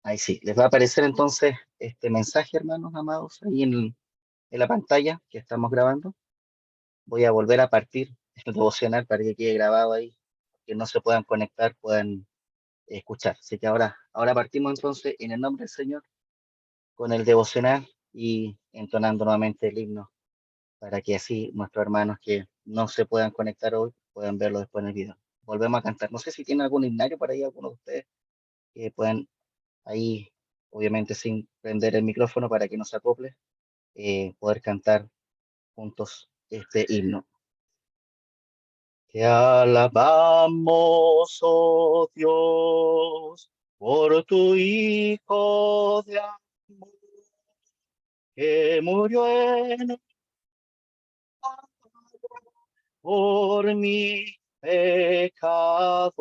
Ahí sí, les va a aparecer entonces este mensaje, hermanos amados, ahí en la pantalla que estamos grabando. Voy a volver a partir el devocional para que quede grabado ahí, que no se puedan conectar, puedan escuchar. Así que ahora partimos entonces en el nombre del Señor con el devocional y entonando nuevamente el himno para que así nuestros hermanos que no se puedan conectar hoy puedan verlo después en el video. Volvemos a cantar. No sé si tienen algún himnario por ahí, alguno de ustedes que puedan ahí, obviamente sin prender el micrófono para que no se acople, poder cantar juntos este himno. Te alabamos, oh Dios, por tu Hijo de amor, que murió en por mi pecador.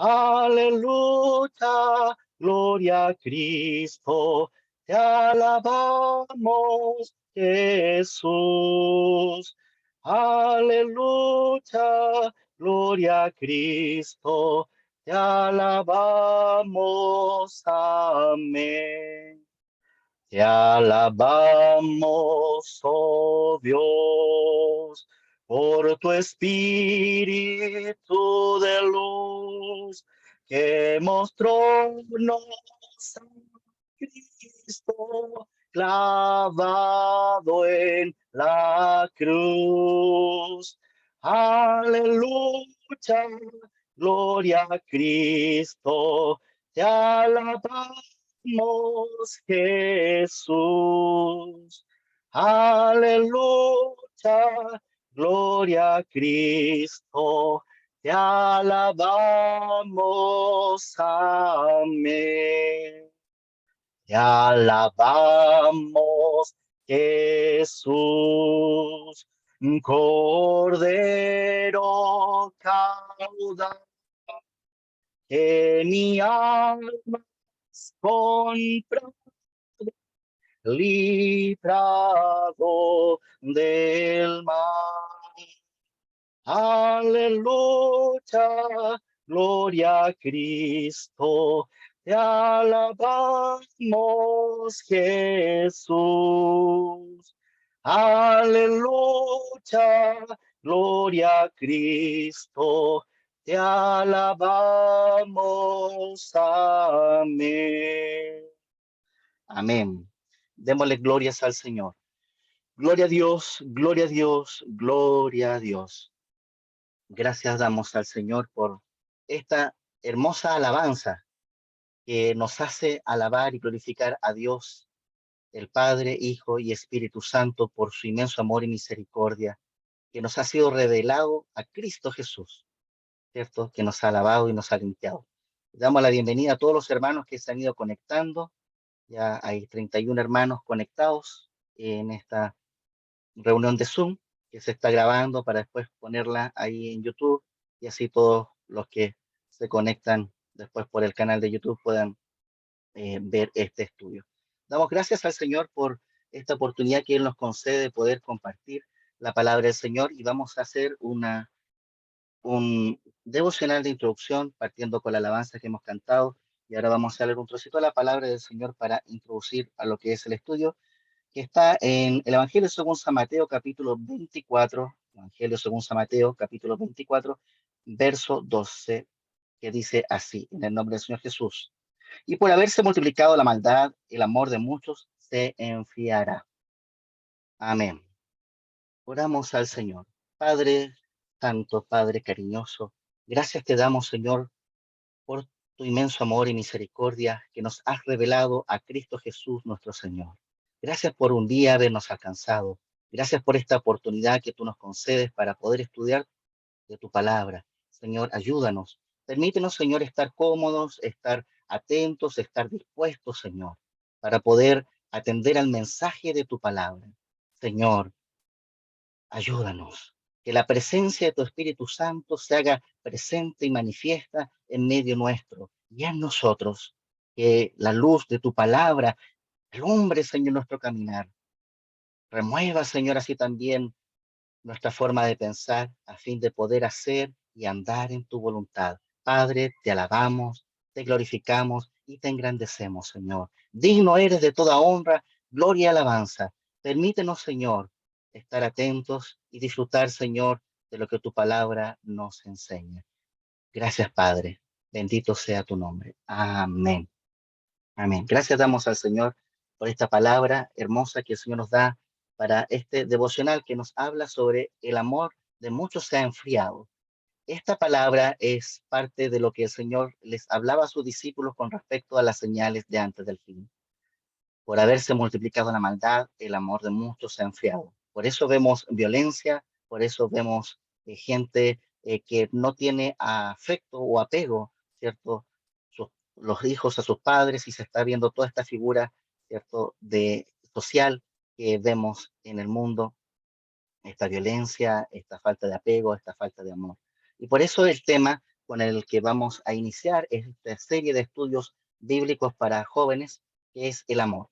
Aleluya, gloria a Cristo, te alabamos, Jesús. Aleluya, gloria a Cristo, te alabamos, amén. Te alabamos, oh Dios, por tu espíritu de luz que mostró a Cristo clavado en la cruz. Aleluya, gloria a Cristo, te alabamos, Jesús. Aleluya, gloria a Cristo, te alabamos, amén. Te alabamos, Jesús, Cordero caudal, que mi alma compró, librado del mal. Aleluya, gloria a Cristo, te alabamos, Jesús. Aleluya, gloria a Cristo, te alabamos, amén. Amén. Démosle glorias al Señor. Gloria a Dios, gloria a Dios, gloria a Dios. Gracias damos al Señor por esta hermosa alabanza que nos hace alabar y glorificar a Dios, el Padre, Hijo y Espíritu Santo por su inmenso amor y misericordia que nos ha sido revelado a Cristo Jesús, ¿cierto? Que nos ha alabado y nos ha limpiado. Damos la bienvenida a todos los hermanos que se han ido conectando. Ya hay 31 hermanos conectados en esta reunión de Zoom que se está grabando para después ponerla ahí en YouTube y así todos los que se conectan después por el canal de YouTube puedan ver este estudio. Damos gracias al Señor por esta oportunidad que Él nos concede de poder compartir la palabra del Señor y vamos a hacer un devocional de introducción partiendo con la alabanza que hemos cantado y ahora vamos a leer un trocito de la palabra del Señor para introducir a lo que es el estudio que está en el Evangelio según San Mateo, capítulo 24, Evangelio según San Mateo, capítulo 24, verso 12, que dice así, en el nombre del Señor Jesús. Y por haberse multiplicado la maldad, el amor de muchos se enfriará. Amén. Oramos al Señor. Padre Santo, Padre cariñoso, gracias te damos, Señor, por tu inmenso amor y misericordia que nos has revelado a Cristo Jesús nuestro Señor. Gracias por un día habernos alcanzado. Gracias por esta oportunidad que tú nos concedes para poder estudiar de tu palabra. Señor, ayúdanos. Permítenos, Señor, estar cómodos, estar atentos, estar dispuestos, Señor, para poder atender al mensaje de tu palabra. Señor, ayúdanos. Que la presencia de tu Espíritu Santo se haga presente y manifiesta en medio nuestro y en nosotros. Que la luz de tu palabra alumbre, Señor, nuestro caminar. Remueva, Señor, así también nuestra forma de pensar a fin de poder hacer y andar en tu voluntad. Padre, te alabamos, te glorificamos y te engrandecemos, Señor. Digno eres de toda honra, gloria y alabanza. Permítenos, Señor, estar atentos y disfrutar, Señor, de lo que tu palabra nos enseña. Gracias, Padre. Bendito sea tu nombre. Amén. Amén. Gracias damos al Señor por esta palabra hermosa que el Señor nos da para este devocional que nos habla sobre el amor de muchos se ha enfriado. Esta palabra es parte de lo que el Señor les hablaba a sus discípulos con respecto a las señales de antes del fin. Por haberse multiplicado la maldad, el amor de muchos se ha enfriado. Por eso vemos violencia, por eso vemos gente que no tiene afecto o apego, ¿cierto? Los hijos a sus padres y se está viendo toda esta figura, ¿cierto? De social que vemos en el mundo, esta violencia, esta falta de apego, esta falta de amor. Y por eso el tema con el que vamos a iniciar es esta serie de estudios bíblicos para jóvenes, que es el amor.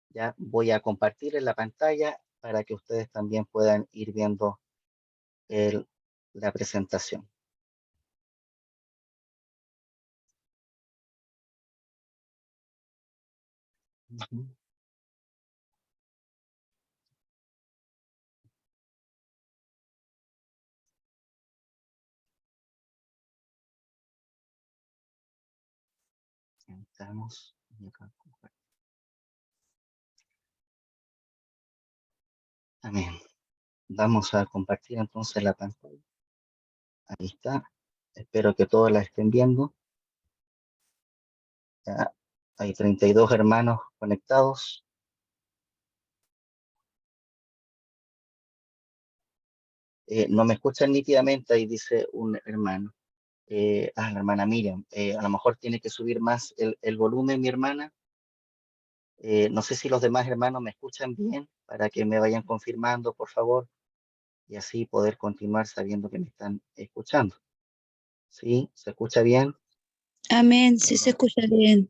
Ya voy a compartir en la pantalla para que ustedes también puedan ir viendo el, la presentación. Ujú. Entramos. Amén. Vamos a compartir entonces la pantalla. Ahí está. Espero que todos la estén viendo. Ya hay 32 hermanos conectados. No me escuchan nítidamente, ahí dice un hermano. La hermana Miriam. A lo mejor tiene que subir más el volumen, mi hermana. No sé si los demás hermanos me escuchan bien para que me vayan confirmando, por favor, y así poder continuar sabiendo que me están escuchando. ¿Sí? ¿Se escucha bien? Amén, sí se escucha bien.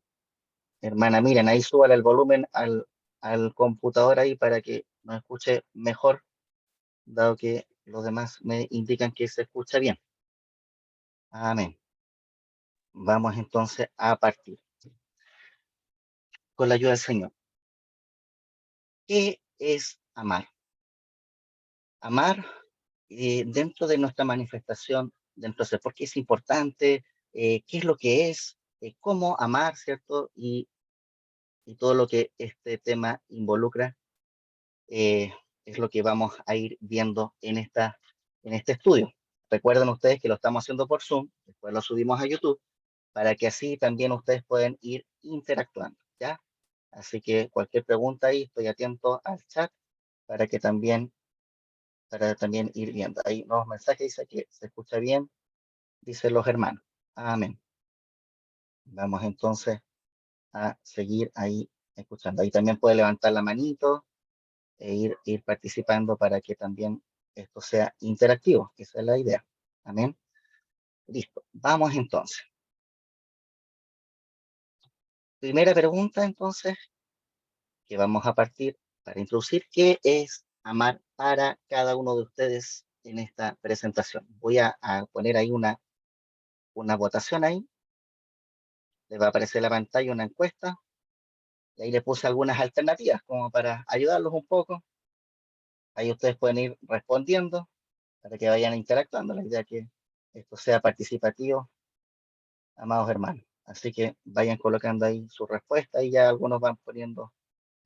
Hermana Miriam, ahí súbale el volumen al computador ahí para que nos escuche mejor, dado que los demás me indican que se escucha bien. Amén. Vamos entonces a partir con la ayuda del Señor. ¿Qué es amar? Amar dentro de nuestra manifestación, dentro de por qué es importante, qué es lo que es, cómo amar, ¿cierto? Y todo lo que este tema involucra, eh, es lo que vamos a ir viendo en este estudio. Recuerden ustedes que lo estamos haciendo por Zoom, después lo subimos a YouTube, para que así también ustedes puedan ir interactuando, ¿ya? Así que cualquier pregunta ahí, estoy atento al chat para que también para también ir viendo. Hay nuevos mensajes, dice que se escucha bien, dicen los hermanos. Amén. Vamos entonces a seguir ahí escuchando. Ahí también puede levantar la manito e ir participando para que también esto sea interactivo. Esa es la idea. Amén. Listo. Vamos entonces. Primera pregunta entonces que vamos a partir para introducir qué es amar para cada uno de ustedes en esta presentación. Voy a poner ahí una votación ahí. Les va a aparecer en la pantalla una encuesta y ahí le puse algunas alternativas como para ayudarlos un poco. Ahí ustedes pueden ir respondiendo para que vayan interactuando. La idea es que esto sea participativo, amados hermanos. Así que vayan colocando ahí su respuesta y ya algunos van poniendo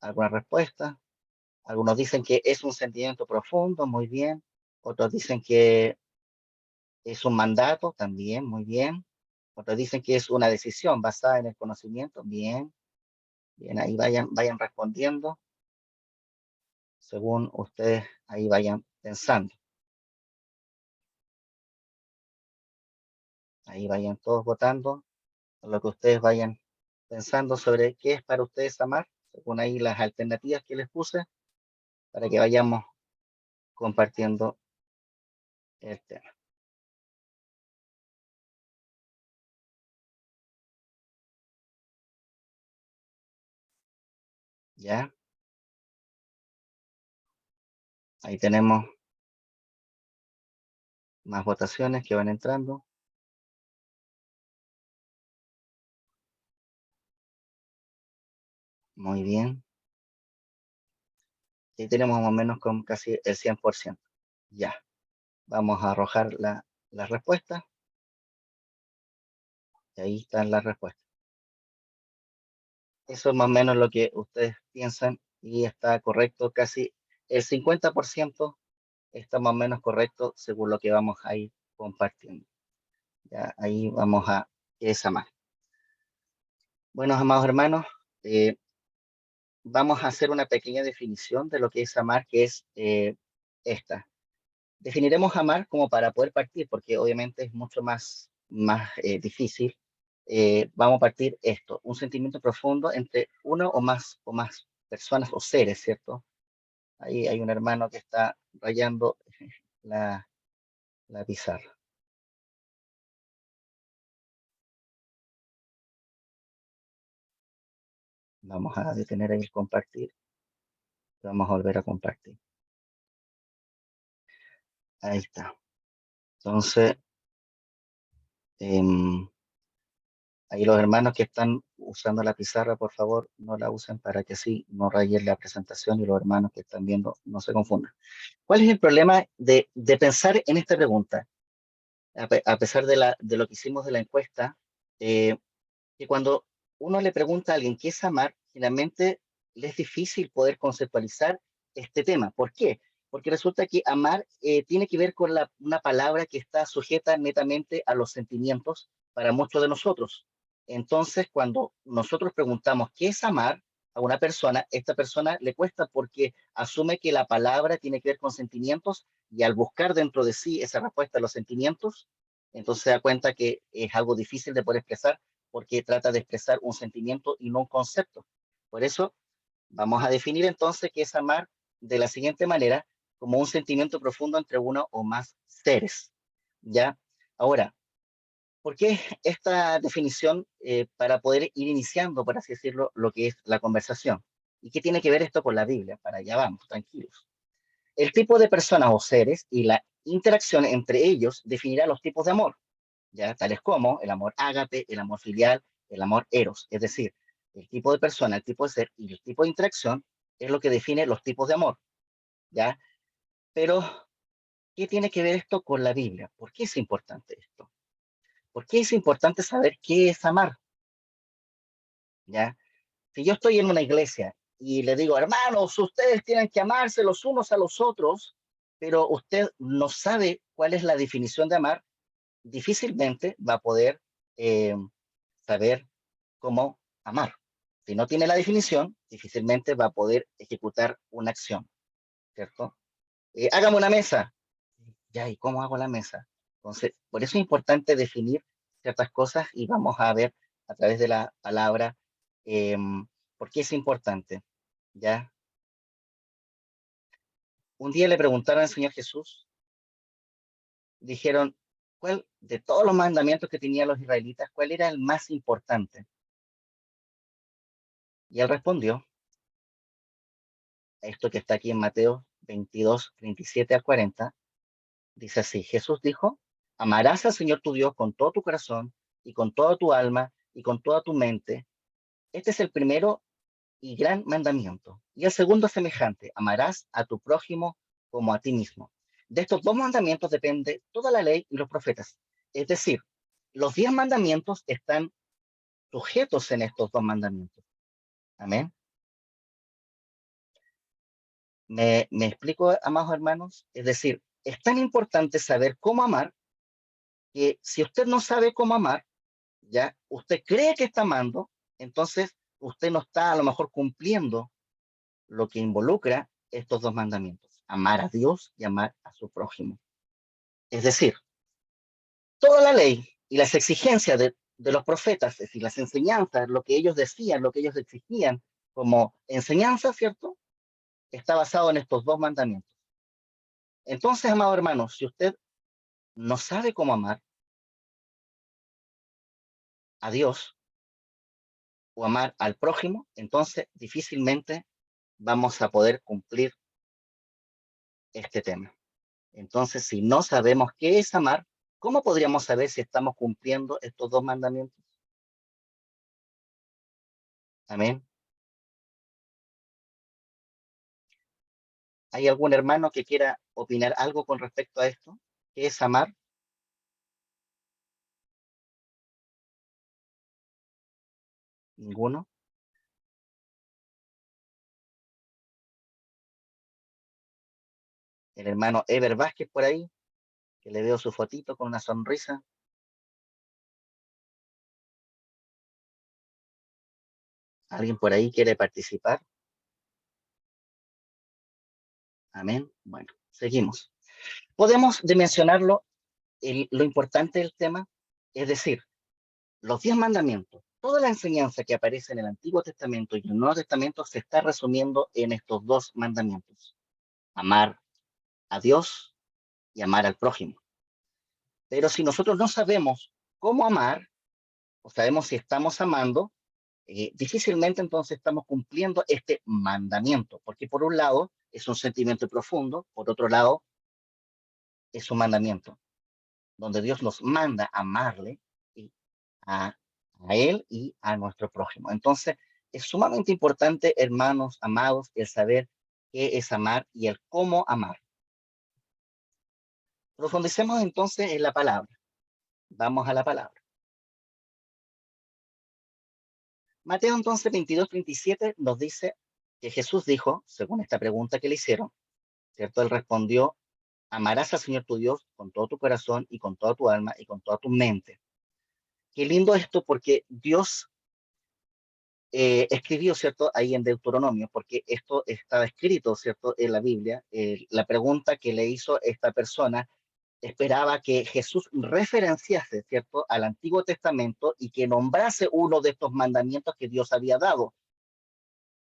alguna respuesta. Algunos dicen que es un sentimiento profundo, muy bien. Otros dicen que es un mandato, también, muy bien. Otros dicen que es una decisión basada en el conocimiento, bien. Bien, ahí vayan respondiendo según ustedes ahí vayan pensando. Ahí vayan todos votando lo que ustedes vayan pensando sobre qué es para ustedes amar, según ahí las alternativas que les puse, para que vayamos compartiendo el tema. ¿Ya? Ahí tenemos más votaciones que van entrando. Muy bien. Y tenemos más o menos con casi el 100%. Ya, vamos a arrojar la respuesta. Y ahí están las respuestas. Eso es más o menos lo que ustedes piensan y está correcto. Casi el 50% está más o menos correcto según lo que vamos a ir compartiendo. Ya, ahí vamos a esa más. Bueno, amados hermanos, vamos a hacer una pequeña definición de lo que es amar, que es esta. Definiremos amar como para poder partir, porque obviamente es mucho más difícil. Vamos a partir esto, un sentimiento profundo entre uno o más personas o seres, ¿cierto? Ahí hay un hermano que está rayando la, la pizarra. Vamos a detener ahí el compartir. Vamos a volver a compartir. Ahí está. Entonces, ahí los hermanos que están usando la pizarra, por favor, no la usen para que así no rayen la presentación y los hermanos que están viendo no se confundan. ¿Cuál es el problema de pensar en esta pregunta? A pesar de lo que hicimos de la encuesta, eh, que cuando uno le pregunta a alguien qué es amar, generalmente le es difícil poder conceptualizar este tema. ¿Por qué? Porque resulta que amar tiene que ver con una palabra que está sujeta netamente a los sentimientos para muchos de nosotros. Entonces, cuando nosotros preguntamos qué es amar a una persona, esta persona le cuesta porque asume que la palabra tiene que ver con sentimientos y al buscar dentro de sí esa respuesta a los sentimientos, entonces se da cuenta que es algo difícil de poder expresar porque trata de expresar un sentimiento y no un concepto. Por eso, vamos a definir entonces qué es amar de la siguiente manera, como un sentimiento profundo entre uno o más seres. ¿Ya? Ahora, ¿por qué esta definición para poder ir iniciando, por así decirlo, lo que es la conversación? ¿Y qué tiene que ver esto con la Biblia? Para allá vamos, tranquilos. El tipo de personas o seres y la interacción entre ellos definirá los tipos de amor, ya tales como el amor ágape, el amor filial, el amor eros. Es decir, el tipo de persona, el tipo de ser y el tipo de interacción es lo que define los tipos de amor, ¿ya? Pero, ¿qué tiene que ver esto con la Biblia? ¿Por qué es importante esto? ¿Por qué es importante saber qué es amar? ¿Ya? Si yo estoy en una iglesia y le digo, hermanos, ustedes tienen que amarse los unos a los otros, pero usted no sabe cuál es la definición de amar, difícilmente va a poder eh, saber cómo amar. Si no tiene la definición, difícilmente va a poder ejecutar una acción, ¿cierto? Hágame una mesa. Ya, ¿y cómo hago la mesa? Entonces, por eso es importante definir ciertas cosas y vamos a ver a través de la palabra eh, por qué es importante, ¿ya? Un día le preguntaron al Señor Jesús, dijeron, ¿cuál de todos los mandamientos que tenían los israelitas, cuál era el más importante? Y él respondió, esto que está aquí en Mateo 22, 37 al 40, dice así, Jesús dijo, amarás al Señor tu Dios con todo tu corazón y con toda tu alma y con toda tu mente. Este es el primero y gran mandamiento. Y el segundo es semejante, amarás a tu prójimo como a ti mismo. De estos dos mandamientos depende toda la ley y los profetas. Es decir, los 10 mandamientos están sujetos en estos dos mandamientos. Amén. ¿Me explico, amados hermanos? Es decir, es tan importante saber cómo amar que si usted no sabe cómo amar, ya usted cree que está amando, entonces usted no está a lo mejor cumpliendo lo que involucra estos dos mandamientos, amar a Dios y amar a su prójimo. Es decir, toda la ley y las exigencias de los profetas, es decir, las enseñanzas, lo que ellos decían, lo que ellos exigían como enseñanza, ¿cierto? Está basado en estos dos mandamientos. Entonces, amado hermano, si usted no sabe cómo amar a Dios o amar al prójimo, entonces difícilmente vamos a poder cumplir este tema. Entonces, si no sabemos qué es amar, ¿cómo podríamos saber si estamos cumpliendo estos dos mandamientos? Amén. ¿Hay algún hermano que quiera opinar algo con respecto a esto? ¿Qué es amar? ¿Ninguno? El hermano Ever Vázquez por ahí, que le veo su fotito con una sonrisa. ¿Alguien por ahí quiere participar? Amén. Bueno, seguimos. Podemos dimensionarlo, lo importante del tema, es decir, los 10 mandamientos, toda la enseñanza que aparece en el Antiguo Testamento y en el Nuevo Testamento se está resumiendo en estos dos mandamientos: amar a Dios y amar al prójimo. Pero si nosotros no sabemos cómo amar, o sabemos si estamos amando, difícilmente entonces estamos cumpliendo este mandamiento, porque por un lado es un sentimiento profundo, por otro lado es un mandamiento, donde Dios nos manda a amarle y a, a Él y a nuestro prójimo. Entonces, es sumamente importante, hermanos amados, el saber qué es amar y el cómo amar. Profundicemos entonces en la palabra. Vamos a la palabra. Mateo entonces 22:37 nos dice que Jesús dijo, según esta pregunta que le hicieron, ¿cierto? Él respondió: amarás al Señor tu Dios con todo tu corazón y con toda tu alma y con toda tu mente. Qué lindo esto, porque Dios escribió, ¿cierto? Ahí en Deuteronomio, porque esto estaba escrito, ¿cierto? En la Biblia. La pregunta que le hizo esta persona esperaba que Jesús referenciase, ¿cierto? Al Antiguo Testamento y que nombrase uno de estos mandamientos que Dios había dado.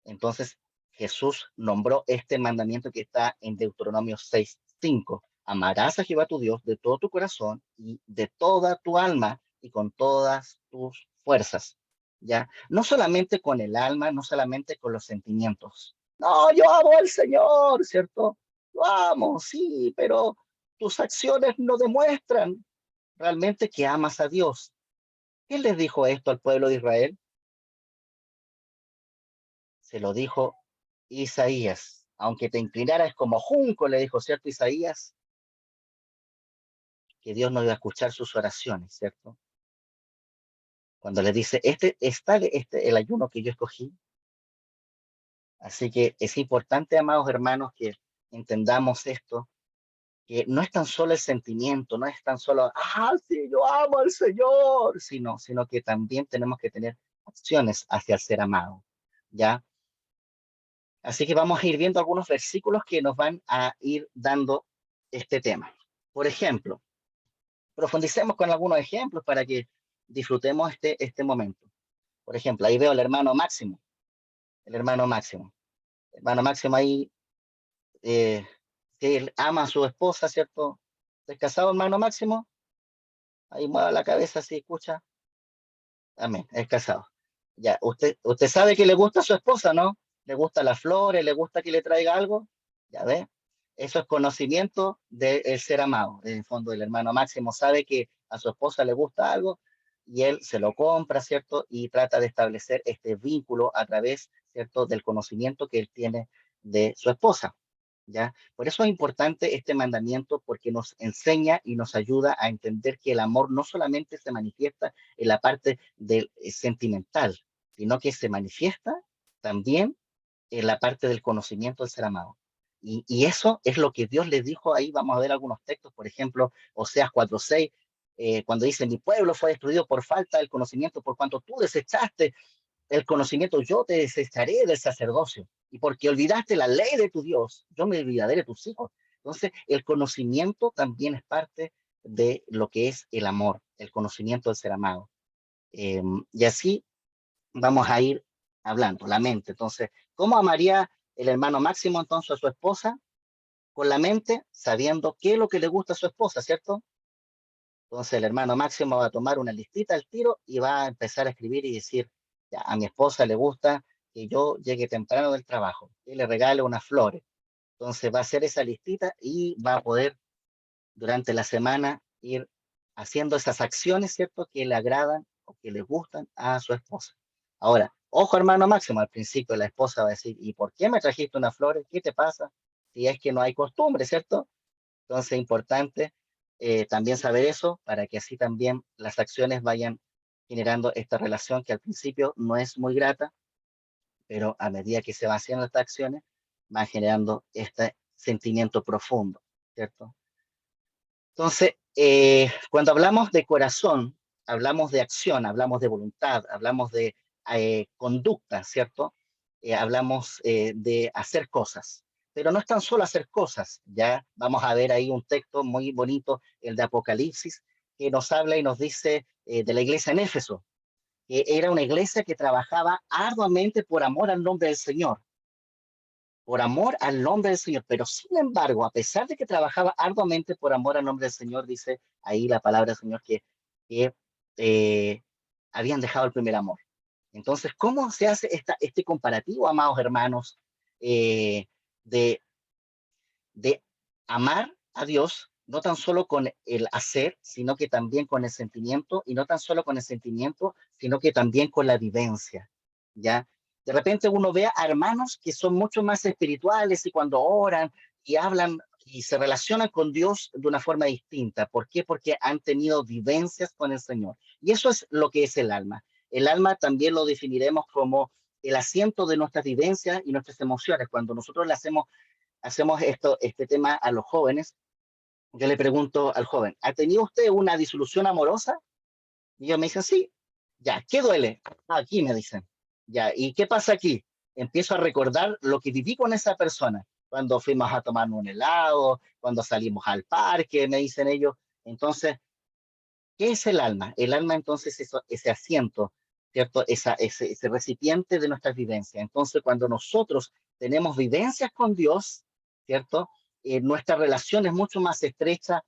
Entonces, Jesús nombró este mandamiento que está en Deuteronomio 6:5. Amarás a Jehová tu Dios de todo tu corazón y de toda tu alma y con todas tus fuerzas. ¿Ya? No solamente con el alma, no solamente con los sentimientos. No, yo amo al Señor, ¿cierto? Lo amo, sí, pero tus acciones no demuestran realmente que amas a Dios. ¿Quién les dijo esto al pueblo de Israel? Se lo dijo Isaías. Aunque te inclinaras como junco, le dijo, ¿cierto, Isaías? Que Dios no iba a escuchar sus oraciones, ¿cierto? Cuando le dice, este está el ayuno que yo escogí. Así que es importante, amados hermanos, que entendamos esto, que no es tan solo el sentimiento, no es tan solo, sí, yo amo al Señor, sino que también tenemos que tener acciones hacia el ser amado, ¿ya? Así que vamos a ir viendo algunos versículos que nos van a ir dando este tema. Por ejemplo, profundicemos con algunos ejemplos para que disfrutemos este momento. Por ejemplo, ahí veo al hermano Máximo, el hermano Máximo. El hermano Máximo ahí, que él ama a su esposa, ¿cierto? ¿Es casado, hermano Máximo? Ahí mueve la cabeza, así escucha. Amén, es casado. Ya, usted sabe que le gusta a su esposa, ¿no? Le gusta las flores, le gusta que le traiga algo. Ya ve, eso es conocimiento del ser amado. En el fondo, el hermano Máximo sabe que a su esposa le gusta algo y él se lo compra, ¿cierto? Y trata de establecer este vínculo a través, ¿cierto? Del conocimiento que él tiene de su esposa. ¿Ya? Por eso es importante este mandamiento, porque nos enseña y nos ayuda a entender que el amor no solamente se manifiesta en la parte del sentimental, sino que se manifiesta también en la parte del conocimiento del ser amado. Y eso es lo que Dios le dijo ahí. Vamos a ver algunos textos, por ejemplo, Oseas 4:6, cuando dice, mi pueblo fue destruido por falta del conocimiento, por cuanto tú desechaste el conocimiento, yo te desecharé del sacerdocio. Y porque olvidaste la ley de tu Dios, yo me olvidaré de tus hijos. Entonces, el conocimiento también es parte de lo que es el amor, el conocimiento del ser amado. Y así vamos a ir hablando, la mente. Entonces, ¿cómo amaría el hermano Máximo entonces a su esposa? Con la mente, sabiendo qué es lo que le gusta a su esposa, ¿cierto? Entonces el hermano Máximo va a tomar una listita al tiro y va a empezar a escribir y decir, ya, a mi esposa le gusta que yo llegue temprano del trabajo y le regale unas flores. Entonces va a hacer esa listita y va a poder durante la semana ir haciendo esas acciones, ¿cierto? Que le agradan o que le gustan a su esposa. Ahora, ojo hermano Máximo, al principio la esposa va a decir, ¿y por qué me trajiste unas flores? ¿Qué te pasa? si es que no hay costumbre, ¿cierto? Entonces es importante también saber eso para que así también las acciones vayan generando esta relación que al principio no es muy grata, pero a medida que se van haciendo estas acciones, van generando este sentimiento profundo, ¿cierto? Entonces, cuando hablamos de corazón, hablamos de acción, hablamos de voluntad, hablamos de conducta, ¿cierto? Hablamos de hacer cosas, pero no es tan solo hacer cosas, ya vamos a ver ahí un texto muy bonito, el de Apocalipsis, que nos habla y nos dice de la iglesia en Éfeso, que era una iglesia que trabajaba arduamente por amor al nombre del Señor, por amor al nombre del Señor. Pero sin embargo, a pesar de que trabajaba arduamente por amor al nombre del Señor, dice ahí la palabra del Señor que eh, habían dejado el primer amor. Entonces, ¿cómo se hace este comparativo, amados hermanos, eh, de, de amar a Dios, no tan solo con el hacer, sino que también con el sentimiento, y no tan solo con el sentimiento, sino que también con la vivencia, ¿ya? De repente uno ve a hermanos que son mucho más espirituales y cuando oran y hablan y se relacionan con Dios de una forma distinta. ¿Por qué? Porque han tenido vivencias con el Señor. Y eso es lo que es el alma. El alma también lo definiremos como el asiento de nuestras vivencias y nuestras emociones. Cuando nosotros le hacemos este tema a los jóvenes, yo le pregunto al joven, ¿ha tenido usted una disolución amorosa? Y ellos me dicen, sí. Ya, ¿qué duele? "Ah, aquí me dicen. Ya, ¿y qué pasa aquí? Empiezo a recordar lo que viví con esa persona, cuando fuimos a tomar un helado, cuando salimos al parque, me dicen ellos. Entonces, ¿qué es el alma? El alma entonces es ese asiento, ¿cierto? Ese recipiente de nuestras vivencias. Entonces, cuando nosotros tenemos vivencias con Dios, ¿cierto? Nuestra relación es mucho más estrecha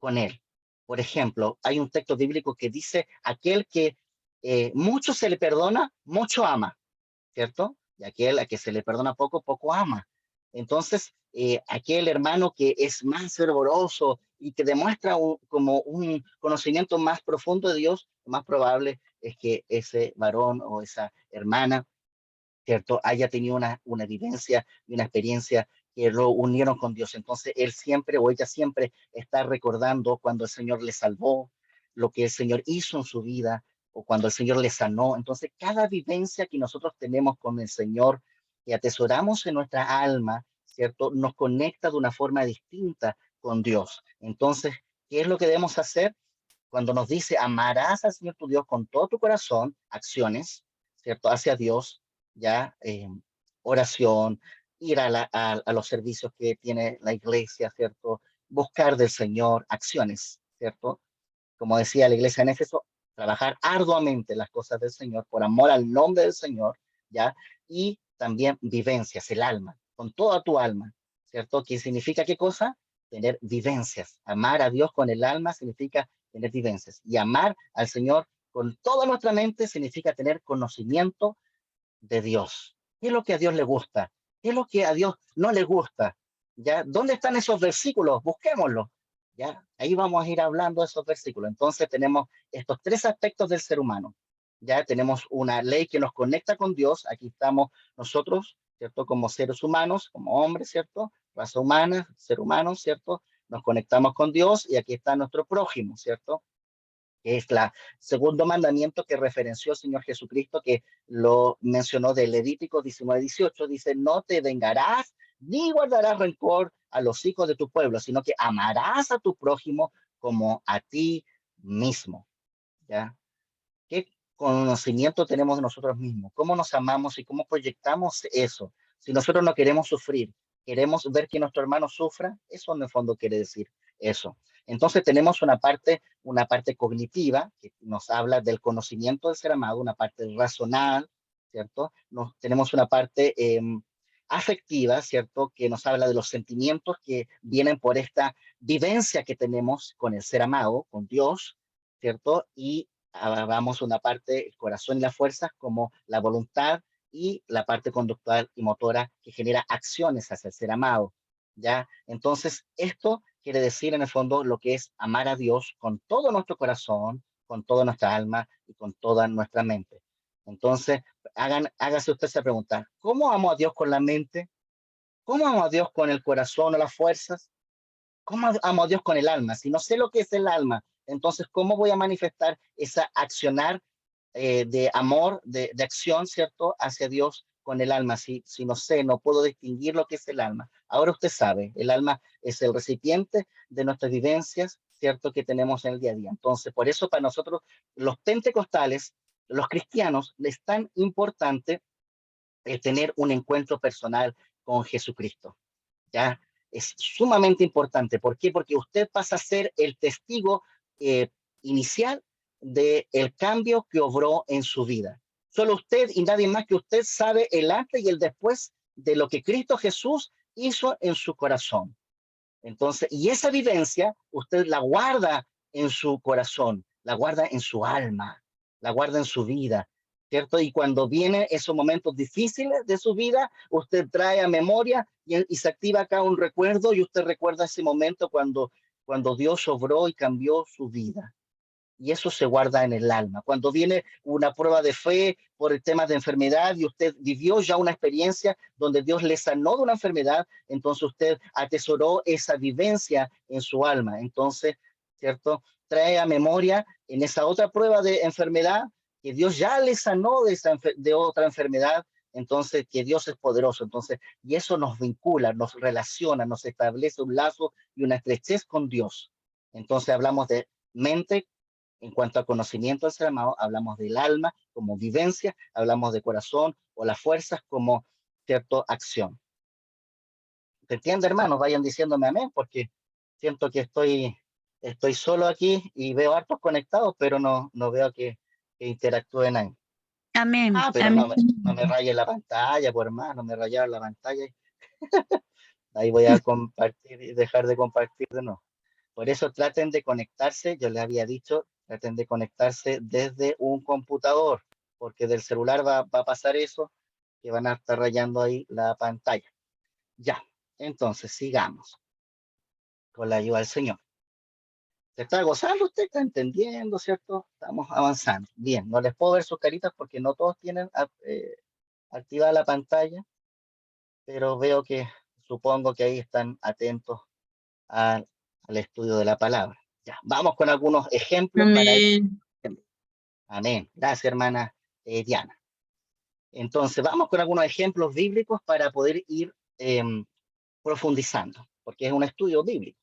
con Él. Por ejemplo, hay un texto bíblico que dice, aquel que mucho se le perdona, mucho ama, ¿cierto? Y aquel a que se le perdona poco, poco ama. Entonces, aquel hermano que es más fervoroso y que demuestra como un conocimiento más profundo de Dios, lo más probable es que ese varón o esa hermana, ¿cierto? Haya tenido una vivencia y una experiencia que lo unieron con Dios. Entonces, él siempre o ella siempre está recordando cuando el Señor le salvó, lo que el Señor hizo en su vida o cuando el Señor le sanó. Entonces, cada vivencia que nosotros tenemos con el Señor, que atesoramos en nuestra alma, ¿cierto? Nos conecta de una forma distinta con Dios. Entonces, ¿qué es lo que debemos hacer? Cuando nos dice, amarás al Señor tu Dios con todo tu corazón, acciones, ¿cierto? Hacia Dios, ya, oración, ir a los servicios que tiene la iglesia, ¿cierto? Buscar del Señor, acciones, ¿cierto? Como decía la iglesia en Éfeso, trabajar arduamente las cosas del Señor por amor al nombre del Señor, ¿ya? Y también vivencias, el alma, con toda tu alma, ¿cierto? ¿Qué significa qué cosa? Tener vivencias. Amar a Dios con el alma significa tener vivencias. Y amar al Señor con toda nuestra mente significa tener conocimiento de Dios. ¿Qué es lo que a Dios le gusta? ¿Qué es lo que a Dios no le gusta? ¿Ya? ¿Dónde están esos versículos? Busquémoslos. ¿Ya? Ahí vamos a ir hablando de esos versículos. Entonces tenemos estos tres aspectos del ser humano. Ya tenemos una ley que nos conecta con Dios. Aquí estamos nosotros, ¿cierto? Como seres humanos, como hombres, ¿cierto? Raza humana, ser humano, ¿cierto? Nos conectamos con Dios y aquí está nuestro prójimo, ¿cierto? Que es la segundo mandamiento que referenció el Señor Jesucristo, que lo mencionó de Levítico 19:18, dice, no te vengarás ni guardarás rencor a los hijos de tu pueblo, sino que amarás a tu prójimo como a ti mismo, ¿ya? ¿Qué conocimiento tenemos de nosotros mismos? ¿Cómo nos amamos y cómo proyectamos eso? Si nosotros no queremos sufrir, queremos ver que nuestro hermano sufra, eso en el fondo quiere decir eso. Entonces tenemos una parte cognitiva que nos habla del conocimiento del ser amado, una parte racional, ¿cierto? Tenemos una parte afectiva, ¿cierto? Que nos habla de los sentimientos que vienen por esta vivencia que tenemos con el ser amado, con Dios, ¿cierto? Y vamos una parte, el corazón y las fuerzas, como la voluntad y la parte conductual y motora que genera acciones hacia el ser amado, ¿ya? Entonces, esto quiere decir en el fondo lo que es amar a Dios con todo nuestro corazón, con toda nuestra alma y con toda nuestra mente. Entonces, hágase usted esa pregunta, ¿cómo amo a Dios con la mente? ¿Cómo amo a Dios con el corazón o las fuerzas? ¿Cómo amo a Dios con el alma? Si no sé lo que es el alma, entonces, ¿cómo voy a manifestar esa accionar de amor, de acción, ¿cierto?, hacia Dios con el alma? Si no sé, no puedo distinguir lo que es el alma. Ahora usted sabe, el alma es el recipiente de nuestras vivencias, ¿cierto?, que tenemos en el día a día. Entonces, por eso para nosotros, los pentecostales, los cristianos, es tan importante tener un encuentro personal con Jesucristo. ¿Ya? Es sumamente importante. ¿Por qué? Porque usted pasa a ser el testigo eh, inicial del cambio que obró en su vida. Solo usted y nadie más que usted sabe el antes y el después de lo que Cristo Jesús hizo en su corazón. Entonces, y esa vivencia usted la guarda en su corazón, la guarda en su alma, la guarda en su vida, ¿cierto? Y cuando vienen esos momentos difíciles de su vida, usted trae a memoria y se activa acá un recuerdo y usted recuerda ese momento cuando Dios obró y cambió su vida. Y eso se guarda en el alma. Cuando viene una prueba de fe por el tema de enfermedad y usted vivió ya una experiencia donde Dios le sanó de una enfermedad, entonces usted atesoró esa vivencia en su alma. Entonces, ¿cierto? Trae a memoria en esa otra prueba de enfermedad que Dios ya le sanó de otra enfermedad, entonces que Dios es poderoso. Entonces, y eso nos vincula, nos relaciona, nos establece un lazo y una estrechez con Dios. Entonces hablamos de mente. En cuanto a conocimiento del ser amado, hablamos del alma como vivencia, hablamos de corazón o las fuerzas como, cierto, acción. ¿Se entiende, hermanos? Vayan diciéndome amén, porque siento que estoy solo aquí y veo hartos conectados, pero no veo que interactúen ahí. Amén. Pero Amén. no me rayen la pantalla, pues hermano, no me rayaron la pantalla. Ahí voy a compartir y dejar de compartir de nuevo. Por eso traten de conectarse, yo les había dicho, traten de conectarse desde un computador, porque del celular va a pasar eso, que van a estar rayando ahí la pantalla. Ya, entonces sigamos con la ayuda del Señor. ¿Se está gozando usted? ¿Está entendiendo, cierto? Estamos avanzando. Bien, no les puedo ver sus caritas porque no todos tienen activada la pantalla, pero veo que supongo que ahí están atentos al estudio de la palabra. Ya, vamos con algunos ejemplos para ir. Amén. Amén. Gracias, hermana Diana. Entonces, vamos con algunos ejemplos bíblicos para poder ir profundizando, porque es un estudio bíblico.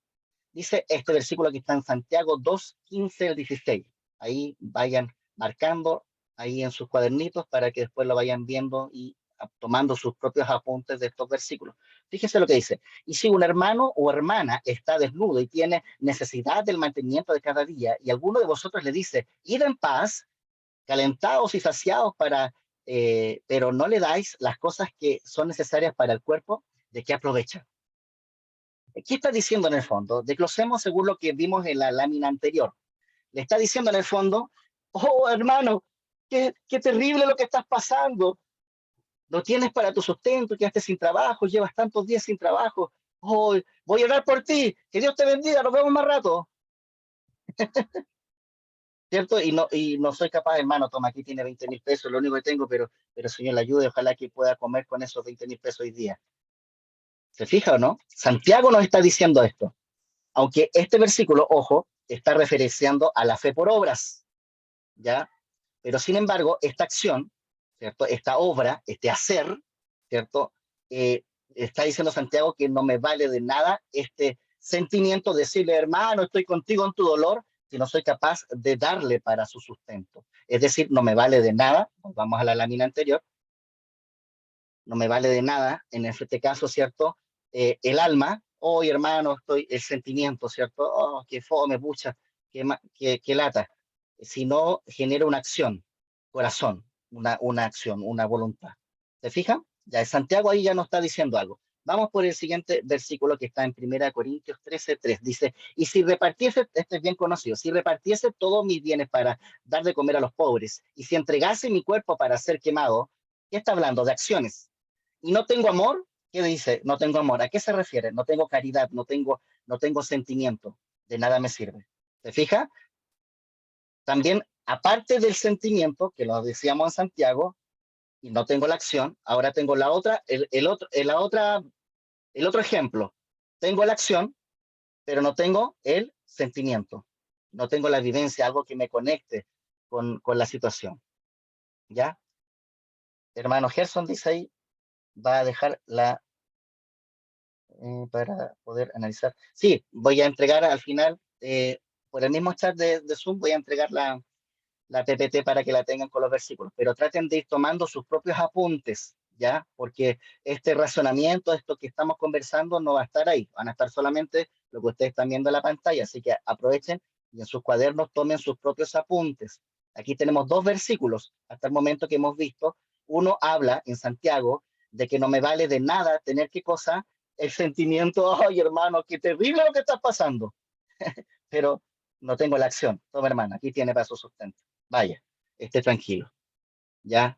Dice este versículo que está en Santiago 2, 15 al 16. Ahí vayan marcando ahí en sus cuadernitos para que después lo vayan viendo y tomando sus propios apuntes de estos versículos. Fíjese lo que dice. Y si un hermano o hermana está desnudo y tiene necesidad del mantenimiento de cada día, y alguno de vosotros le dice, id en paz, calentados y saciados pero no le dais las cosas que son necesarias para el cuerpo, ¿de qué aprovecha? ¿Qué está diciendo en el fondo? Desglosemos según lo que vimos en la lámina anterior. Le está diciendo en el fondo, oh hermano, qué terrible lo que estás pasando. No tienes para tu sustento, quedaste sin trabajo, llevas tantos días sin trabajo. Oh, voy a orar por ti, que Dios te bendiga, nos vemos más rato. ¿Cierto? Y no soy capaz, hermano, toma, aquí tiene 20,000 pesos, lo único que tengo, pero Señor le ayude, ojalá que pueda comer con esos 20,000 pesos hoy día. ¿Se fija o no? Santiago nos está diciendo esto, aunque este versículo, ojo, está referenciando a la fe por obras, ¿ya? Pero sin embargo, esta acción, ¿cierto? Esta obra, este hacer, ¿cierto? Está diciendo Santiago que no me vale de nada este sentimiento de decirle, hermano, estoy contigo en tu dolor, si no soy capaz de darle para su sustento. Es decir, no me vale de nada, vamos a la lámina anterior, no me vale de nada, en este caso, ¿cierto? El alma, hoy hermano, el sentimiento, ¿cierto? Oh, qué fome, pucha, qué lata. Si no genera una acción, corazón, una acción, una voluntad. ¿Se fijan? Ya Santiago ahí ya nos está diciendo algo. Vamos por el siguiente versículo que está en 1 Corintios 13:3. Dice, y si repartiese, este es bien conocido, si repartiese todos mis bienes para dar de comer a los pobres, y si entregase mi cuerpo para ser quemado, ¿qué está hablando? De acciones. Y no tengo amor, ¿qué dice? No tengo amor. ¿A qué se refiere? No tengo caridad, no tengo sentimiento. De nada me sirve. ¿Se fija? También, aparte del sentimiento, que lo decíamos en Santiago, y no tengo la acción, ahora tengo la otra, la otra El otro ejemplo, tengo la acción, pero no tengo el sentimiento. No tengo la vivencia, algo que me conecte con la situación. ¿Ya? Hermano Gerson dice ahí, va a dejar para poder analizar. Sí, voy a entregar al final, por el mismo chat de Zoom, voy a entregar la PPT para que la tengan con los versículos, pero traten de ir tomando sus propios apuntes, ¿ya? Porque este razonamiento, esto que estamos conversando, no va a estar ahí, van a estar solamente lo que ustedes están viendo en la pantalla, así que aprovechen y en sus cuadernos tomen sus propios apuntes. Aquí tenemos dos versículos hasta el momento que hemos visto. Uno habla en Santiago de que no me vale de nada tener qué cosa, el sentimiento, ay hermano, qué terrible lo que está pasando, pero no tengo la acción. Toma hermano, aquí tiene para su sustento. Vaya, esté tranquilo, ¿ya?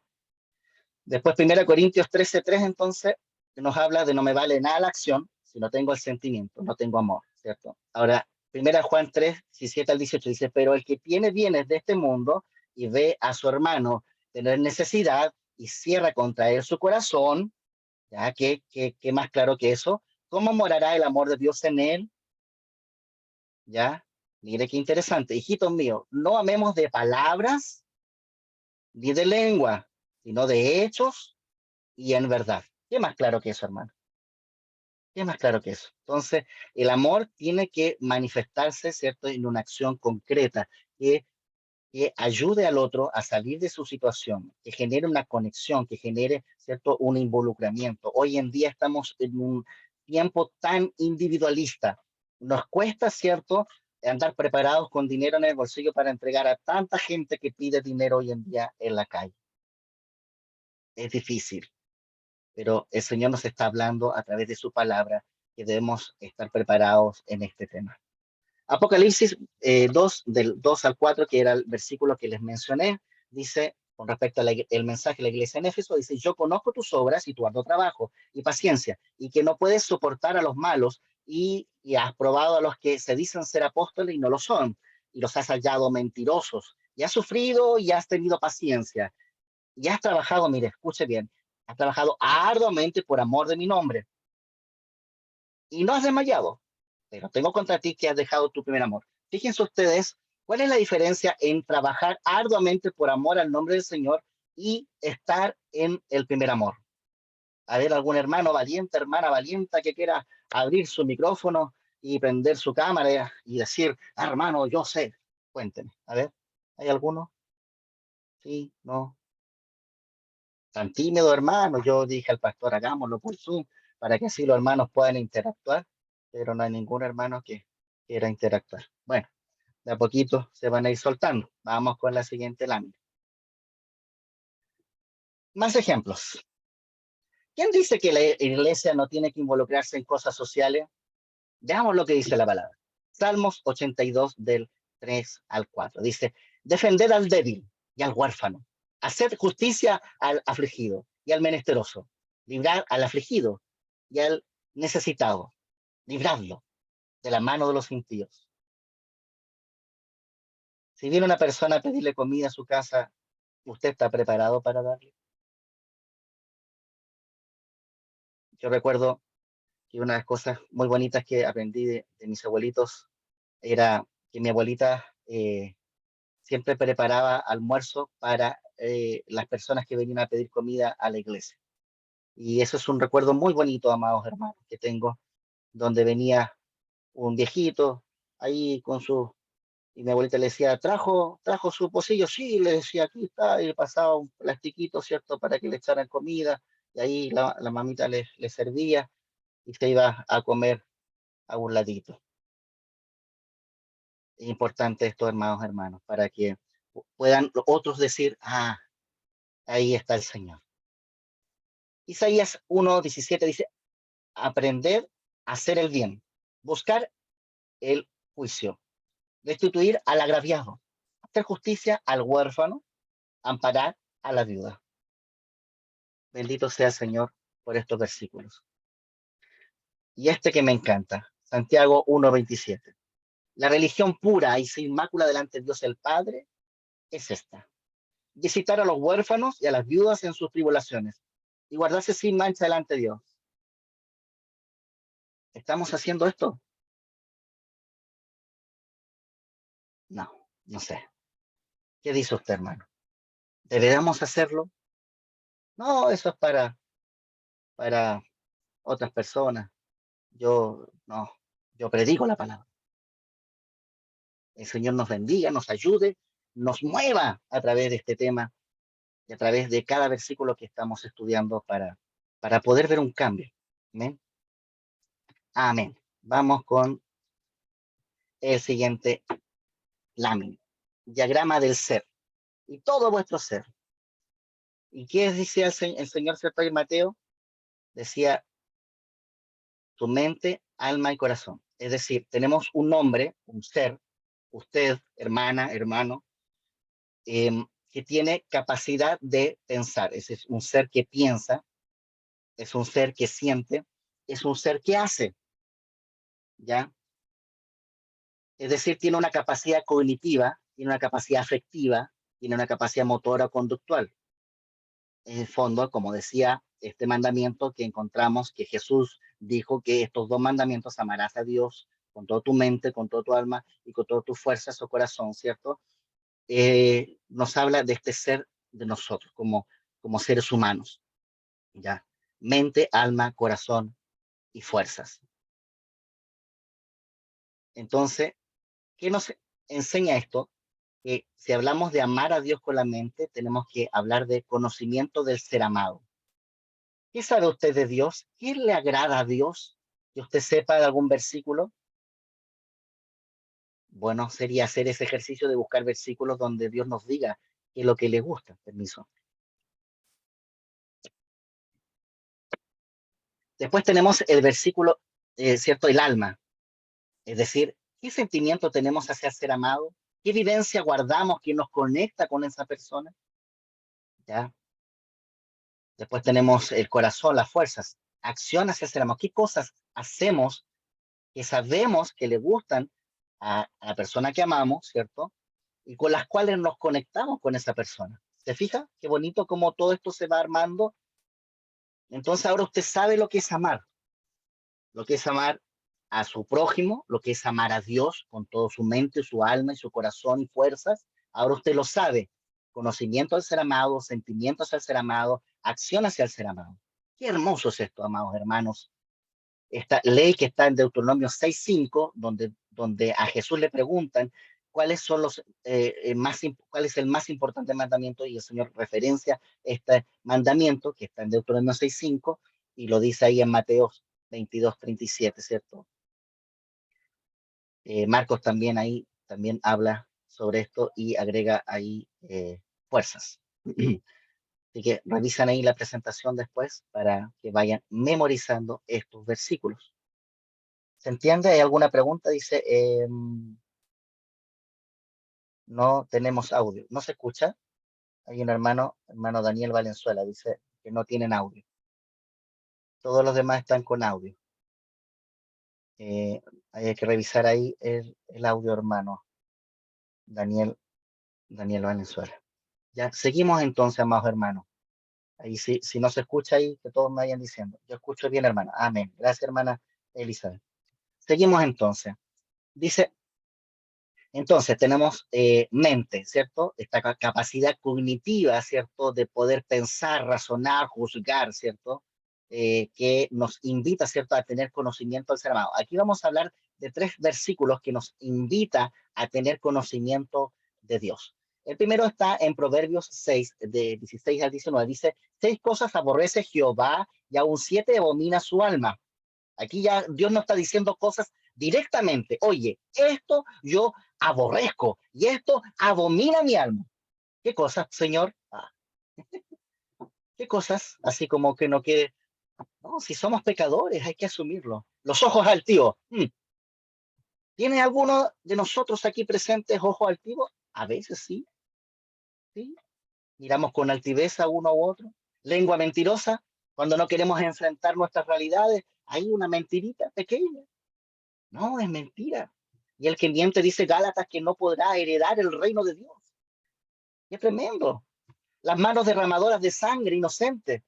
Después, 1 Corintios 13:3, entonces, nos habla de no me vale nada la acción si no tengo el sentimiento, no tengo amor, ¿cierto? Ahora, 1 Juan 3:17 al 18 dice, pero el que tiene bienes de este mundo y ve a su hermano tener necesidad y cierra contra él su corazón, ¿ya? ¿Qué más claro que eso? ¿Cómo morará el amor de Dios en él? ¿Ya? Mire qué interesante. Hijitos míos, no amemos de palabras ni de lengua, sino de hechos y en verdad. ¿Qué más claro que eso, hermano? ¿Qué más claro que eso? Entonces, el amor tiene que manifestarse, ¿cierto?, en una acción concreta que ayude al otro a salir de su situación, que genere una conexión, que genere, ¿cierto?, un involucramiento. Hoy en día estamos en un tiempo tan individualista. Nos cuesta, ¿cierto?, andar preparados con dinero en el bolsillo para entregar a tanta gente que pide dinero hoy en día en la calle. Es difícil, pero el Señor nos está hablando a través de su palabra que debemos estar preparados en este tema. Apocalipsis 2, del 2 al 4, que era el versículo que les mencioné, dice, con respecto al mensaje de la iglesia en Éfeso, dice, yo conozco tus obras y tu arduo trabajo y paciencia, y que no puedes soportar a los malos, y has probado a los que se dicen ser apóstoles y no lo son, y los has hallado mentirosos, y has sufrido y has tenido paciencia, y has trabajado, mire, escuche bien, has trabajado arduamente por amor de mi nombre, y no has desmayado, pero tengo contra ti que has dejado tu primer amor. Fíjense ustedes, ¿cuál es la diferencia en trabajar arduamente por amor al nombre del Señor y estar en el primer amor? A ver, algún hermano valiente, hermana valiente que quiera abrir su micrófono y prender su cámara y decir, "Ah, hermano, yo sé". Cuéntenme, a ver, ¿hay alguno? Sí, no. Tan tímido, hermano. Yo dije al pastor, hagámoslo por Zoom para que así los hermanos puedan interactuar, pero no hay ningún hermano que quiera interactuar. Bueno, de a poquito se van a ir soltando. Vamos con la siguiente lámina. Más ejemplos. ¿Quién dice que la iglesia no tiene que involucrarse en cosas sociales? Veamos lo que dice la palabra. Salmos 82 del 3 al 4. Dice, defender al débil y al huérfano, hacer justicia al afligido y al menesteroso, librar al afligido y al necesitado, librarlo de la mano de los impíos. Si viene una persona a pedirle comida a su casa, ¿usted está preparado para darle? Yo recuerdo que una de las cosas muy bonitas que aprendí de mis abuelitos era que mi abuelita siempre preparaba almuerzo para las personas que venían a pedir comida a la iglesia. Y eso es un recuerdo muy bonito, amados hermanos, que tengo, donde venía un viejito ahí con su, y mi abuelita le decía, trajo su pocillo, sí, le decía, aquí está, y le pasaba un plastiquito, ¿cierto?, para que le echaran comida, y ahí la mamita le servía, y se iba a comer a un ladito. Es importante esto, hermanos, para que puedan otros decir, ah, ahí está el Señor. Isaías 1:17 dice, aprender a hacer el bien, buscar el juicio, restituir al agraviado, hacer justicia al huérfano, amparar a la viuda. Bendito sea el Señor por estos versículos. Y este que me encanta, Santiago 1:27. La religión pura y sin mácula delante de Dios el Padre es esta: visitar a los huérfanos y a las viudas en sus tribulaciones y guardarse sin mancha delante de Dios. ¿Estamos haciendo esto? No, no sé. ¿Qué dice usted, hermano? ¿Deberíamos hacerlo? No, eso es para otras personas. Yo no, yo predico la palabra. El Señor nos bendiga, nos ayude, nos mueva a través de este tema y a través de cada versículo que estamos estudiando para poder ver un cambio. Amén. Amén. Vamos con el siguiente lámina. Diagrama del ser. Y todo vuestro ser. ¿Y qué decía el Señor, cierto, en Mateo? Decía tu mente, alma y corazón. Es decir, tenemos un nombre, un ser, usted, hermana, hermano, que tiene capacidad de pensar. Es un ser que piensa, es un ser que siente, es un ser que hace, ¿ya? Es decir, tiene una capacidad cognitiva, tiene una capacidad afectiva, tiene una capacidad motora o conductual. En el fondo, como decía este mandamiento que encontramos, que Jesús dijo que estos dos mandamientos, amarás a Dios con toda tu mente, con toda tu alma y con todas tus fuerzas o corazón, ¿cierto? Nos habla de este ser de nosotros como seres humanos, ¿ya? Mente, alma, corazón y fuerzas. Entonces, ¿qué nos enseña esto? Que si hablamos de amar a Dios con la mente, tenemos que hablar de conocimiento del ser amado. ¿Qué sabe usted de Dios? ¿Qué le agrada a Dios? Que usted sepa de algún versículo. Bueno, sería hacer ese ejercicio de buscar versículos donde Dios nos diga qué es lo que le gusta. Permiso. Después tenemos el versículo, ¿cierto? El alma. Es decir, ¿qué sentimiento tenemos hacia el ser amado? ¿Qué evidencia guardamos que nos conecta con esa persona? ¿Ya? Después tenemos el corazón, las fuerzas, acción hacia el ser amado. ¿Qué cosas hacemos que sabemos que le gustan a la persona que amamos, ¿cierto? Y con las cuales nos conectamos con esa persona. ¿Se fija? Qué bonito cómo todo esto se va armando. Entonces ahora usted sabe lo que es amar a su prójimo, lo que es amar a Dios con toda su mente, su alma y su corazón y fuerzas. Ahora usted lo sabe. Conocimiento al ser amado, sentimientos al ser amado, acción hacia el ser amado. Qué hermoso es esto, amados hermanos. Esta ley que está en Deuteronomio 6:5, donde a Jesús le preguntan cuáles son cuál es el más importante mandamiento, y el Señor referencia este mandamiento que está en Deuteronomio 6:5 y lo dice ahí en Mateo 22:37, ¿cierto? Marcos también ahí también habla sobre esto y agrega ahí fuerzas. Así que revisan ahí la presentación después para que vayan memorizando estos versículos. ¿Se entiende? ¿Hay alguna pregunta? Dice, no tenemos audio. ¿No se escucha? Hay un hermano Daniel Valenzuela, dice que no tienen audio. Todos los demás están con audio. Hay que revisar ahí el audio, hermano Daniel, Daniel Valenzuela. Ya, seguimos entonces, amados hermanos. Ahí sí, si no se escucha ahí, que todos me vayan diciendo. Yo escucho bien, hermana. Amén. Gracias, hermana Elizabeth. Seguimos entonces. Dice, entonces tenemos mente, ¿cierto? Esta capacidad cognitiva, ¿cierto? De poder pensar, razonar, juzgar, ¿cierto? Que nos invita, ¿cierto? A tener conocimiento del ser amado. Aquí vamos a hablar de 3 versículos que nos invita a tener conocimiento de Dios. El primero está en Proverbios 6, de 16 al 19. Dice, 6 cosas aborrece Jehová y aún 7 abomina su alma. Aquí ya Dios no está diciendo cosas directamente. Oye, esto yo aborrezco y esto abomina mi alma. ¿Qué cosas, Señor? ¿Qué cosas? Así como que no quede. No, si somos pecadores, hay que asumirlo. Los ojos altivos. ¿Tiene alguno de nosotros aquí presentes ojos altivos? A veces sí, sí. Miramos con altivez a uno u otro. Lengua mentirosa, cuando no queremos enfrentar nuestras realidades, hay una mentirita pequeña. No, es mentira. Y el que miente dice Gálatas que no podrá heredar el reino de Dios. Y es tremendo. Las manos derramadoras de sangre inocente.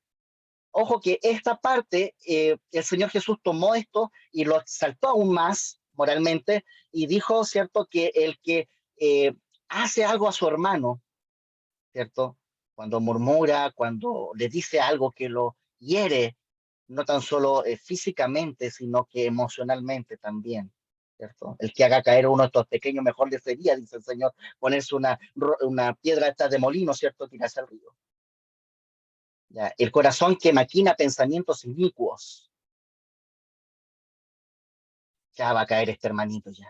Ojo que esta parte, el Señor Jesús tomó esto y lo exaltó aún más moralmente y dijo, ¿cierto?, que el que hace algo a su hermano, ¿cierto? Cuando murmura, cuando le dice algo que lo hiere, no tan solo físicamente, sino que emocionalmente también, ¿cierto? El que haga caer uno de estos pequeños, mejor le sería, dice el Señor, ponerse una piedra esta de molino, ¿cierto? Tirarse al río. ¿Ya? El corazón que maquina pensamientos inicuos, ya va a caer este hermanito ya.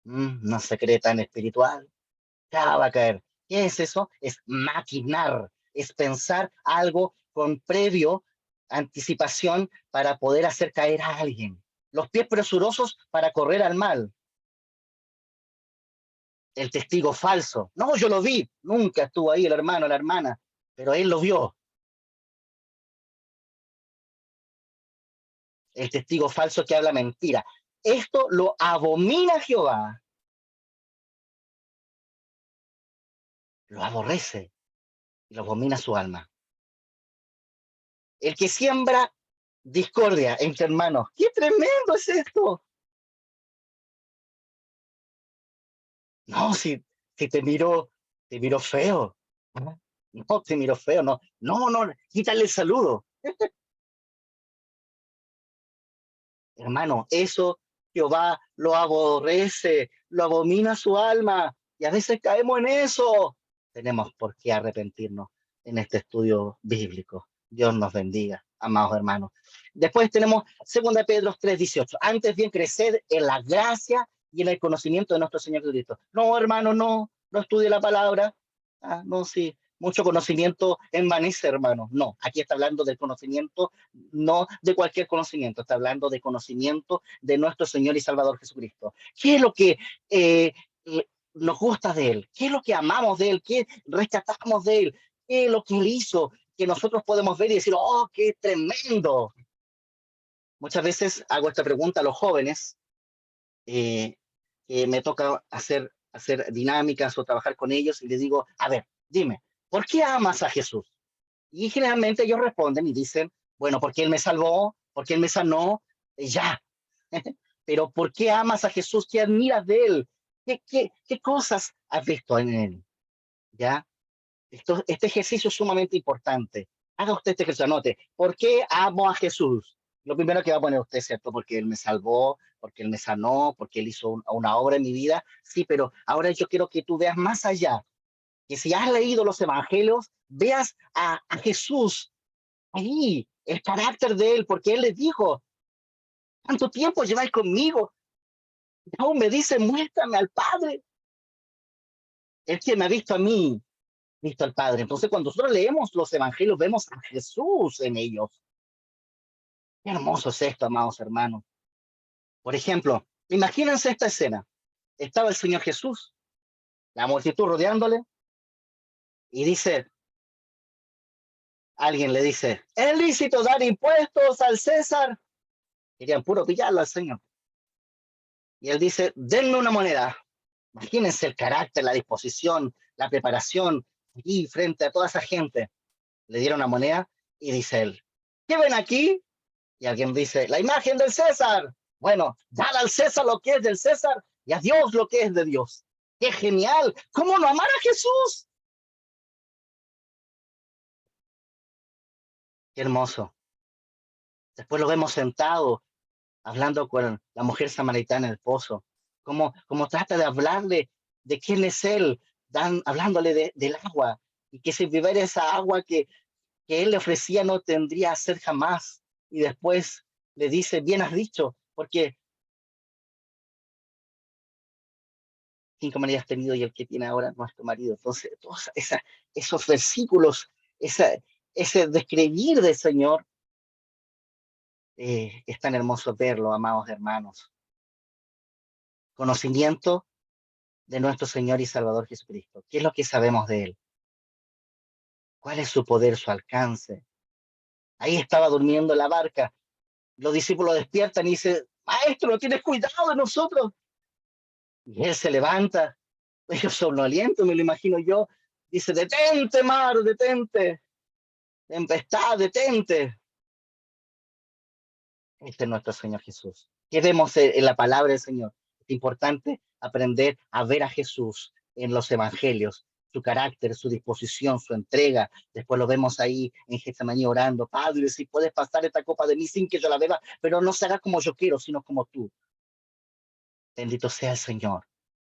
No se cree tan espiritual, ya va a caer. ¿Qué es eso? Es maquinar, es pensar algo con previo anticipación para poder hacer caer a alguien. Los pies presurosos para correr al mal. El testigo falso. No, yo lo vi. Nunca estuvo ahí el hermano, la hermana, pero él lo vio. El testigo falso que habla mentira. Esto lo abomina Jehová. Lo aborrece y lo abomina su alma. El que siembra discordia entre hermanos. ¡Qué tremendo es esto! No, si te miro feo. No, te miro feo, no. No, no, quítale el saludo. Hermano, eso Jehová lo aborrece, lo abomina su alma. Y a veces caemos en eso. Tenemos por qué arrepentirnos en este estudio bíblico. Dios nos bendiga, amados hermanos. Después tenemos 2 Pedro 3:18. Antes bien, creced en la gracia y en el conocimiento de nuestro Señor Jesucristo. No, hermano, no estudie la palabra. No, sí, mucho conocimiento envanece, hermano. No, aquí está hablando del conocimiento, no de cualquier conocimiento, está hablando de conocimiento de nuestro Señor y Salvador Jesucristo. ¿Qué es lo que eh, nos gusta de Él? ¿Qué es lo que amamos de Él? ¿Qué rescatamos de Él? ¿Qué es lo que Él hizo? Que nosotros podemos ver y decir, oh, qué tremendo. Muchas veces hago esta pregunta a los jóvenes, que me toca hacer dinámicas o trabajar con ellos y les digo, a ver, dime, ¿por qué amas a Jesús? Y generalmente ellos responden y dicen, bueno, porque Él me salvó, porque Él me sanó, y ya. Pero ¿por qué amas a Jesús? ¿Qué admiras de Él? ¿Qué cosas has visto en Él? ¿Ya? Este ejercicio es sumamente importante. Haga usted este ejercicio, anote. ¿Por qué amo a Jesús? Lo primero que va a poner usted, ¿cierto? Porque Él me salvó, porque Él me sanó, porque Él hizo una obra en mi vida. Sí, pero ahora yo quiero que tú veas más allá. Que si has leído los evangelios, veas a Jesús ahí, el carácter de Él, porque Él les dijo, ¿cuánto tiempo lleváis conmigo? Y aún me dice, muéstrame al Padre. El que me ha visto a mí, visto al Padre. Entonces, cuando nosotros leemos los evangelios, vemos a Jesús en ellos. Qué hermoso es esto, amados hermanos. Por ejemplo, imagínense esta escena. Estaba el Señor Jesús, la multitud rodeándole, y dice, alguien le dice, ¿es lícito dar impuestos al César? Querían puro pillarlo al Señor. Y él dice, denme una moneda. Imagínense el carácter, la disposición, la preparación, aquí frente a toda esa gente. Le dieron una moneda y dice él, ¿qué ven aquí? Y alguien dice, la imagen del César. Bueno, dar al César lo que es del César y a Dios lo que es de Dios. ¡Qué genial! ¿Cómo no amar a Jesús? Qué hermoso. Después lo vemos sentado, hablando con la mujer samaritana en el pozo. Cómo trata de hablarle de quién es él, hablándole del agua. Y que si beber esa agua que él le ofrecía no tendría a ser jamás. Y después le dice, bien has dicho, porque 5 maridos has tenido y el que tiene ahora no es tu marido. Entonces, todos esos versículos, ese describir del Señor, es tan hermoso verlo, amados hermanos. Conocimiento de nuestro Señor y Salvador Jesucristo. ¿Qué es lo que sabemos de Él? ¿Cuál es su poder, su alcance? Ahí estaba durmiendo en la barca. Los discípulos despiertan y dicen, Maestro, ¿no tienes cuidado de nosotros? Y Él se levanta, ellos somnolientos, me lo imagino yo. Dice, detente, mar, detente. tempestad, detente. Este es nuestro Señor Jesús. ¿Qué vemos en la palabra del Señor? Es importante aprender a ver a Jesús en los evangelios, su carácter, su disposición, su entrega. Después lo vemos ahí en Getsemaní orando, Padre, si puedes pasar esta copa de mí sin que yo la beba, pero no se haga como yo quiero, sino como tú. Bendito sea el Señor.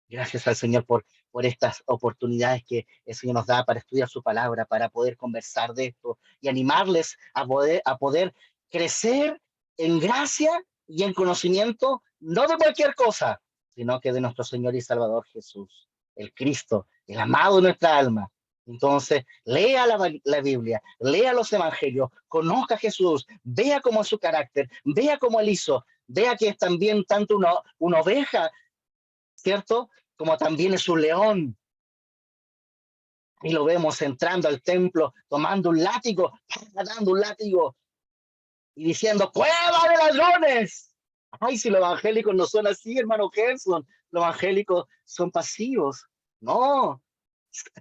Gracias al Señor por estas oportunidades que el Señor nos da para estudiar su palabra, para poder conversar de esto y animarles a poder crecer en gracia y en conocimiento, no de cualquier cosa, sino que de nuestro Señor y Salvador Jesús, el Cristo, el amado de nuestra alma. Entonces, lea la Biblia, lea los evangelios, conozca a Jesús, vea cómo es su carácter, vea cómo él hizo, vea que es también tanto una oveja, ¿cierto? Como también es un león. Y lo vemos entrando al templo, tomando un látigo, dando un látigo y diciendo, ¡cueva de ladrones! Ay, si los evangélicos no son así, hermano Gerson, los evangélicos son pasivos. No,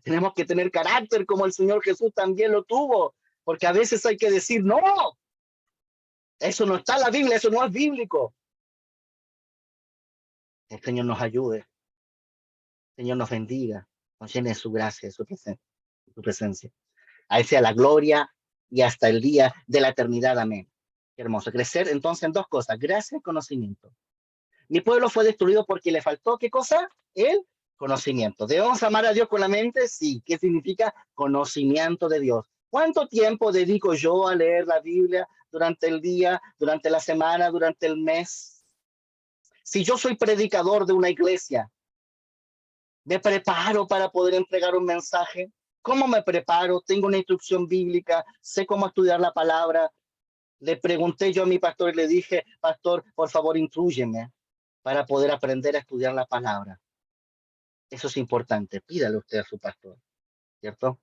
tenemos que tener carácter como el Señor Jesús también lo tuvo, porque a veces hay que decir, no, eso no está en la Biblia, eso no es bíblico. El Señor nos ayude, el Señor nos bendiga, nos llene de su gracia, de su presencia. A Él sea la gloria y hasta el día de la eternidad. Amén. Qué hermoso. Crecer entonces en dos cosas, gracia y conocimiento. Mi pueblo fue destruido porque le faltó, ¿qué cosa? El conocimiento. ¿Debemos amar a Dios con la mente? Sí. ¿Qué significa conocimiento de Dios? ¿Cuánto tiempo dedico yo a leer la Biblia durante el día, durante la semana, durante el mes? Si yo soy predicador de una iglesia, ¿me preparo para poder entregar un mensaje? ¿Cómo me preparo? Tengo una instrucción bíblica, sé cómo estudiar la palabra. Le pregunté yo a mi pastor y le dije, pastor, por favor, instrúyeme para poder aprender a estudiar la palabra. Eso es importante. Pídale usted a su pastor, ¿cierto?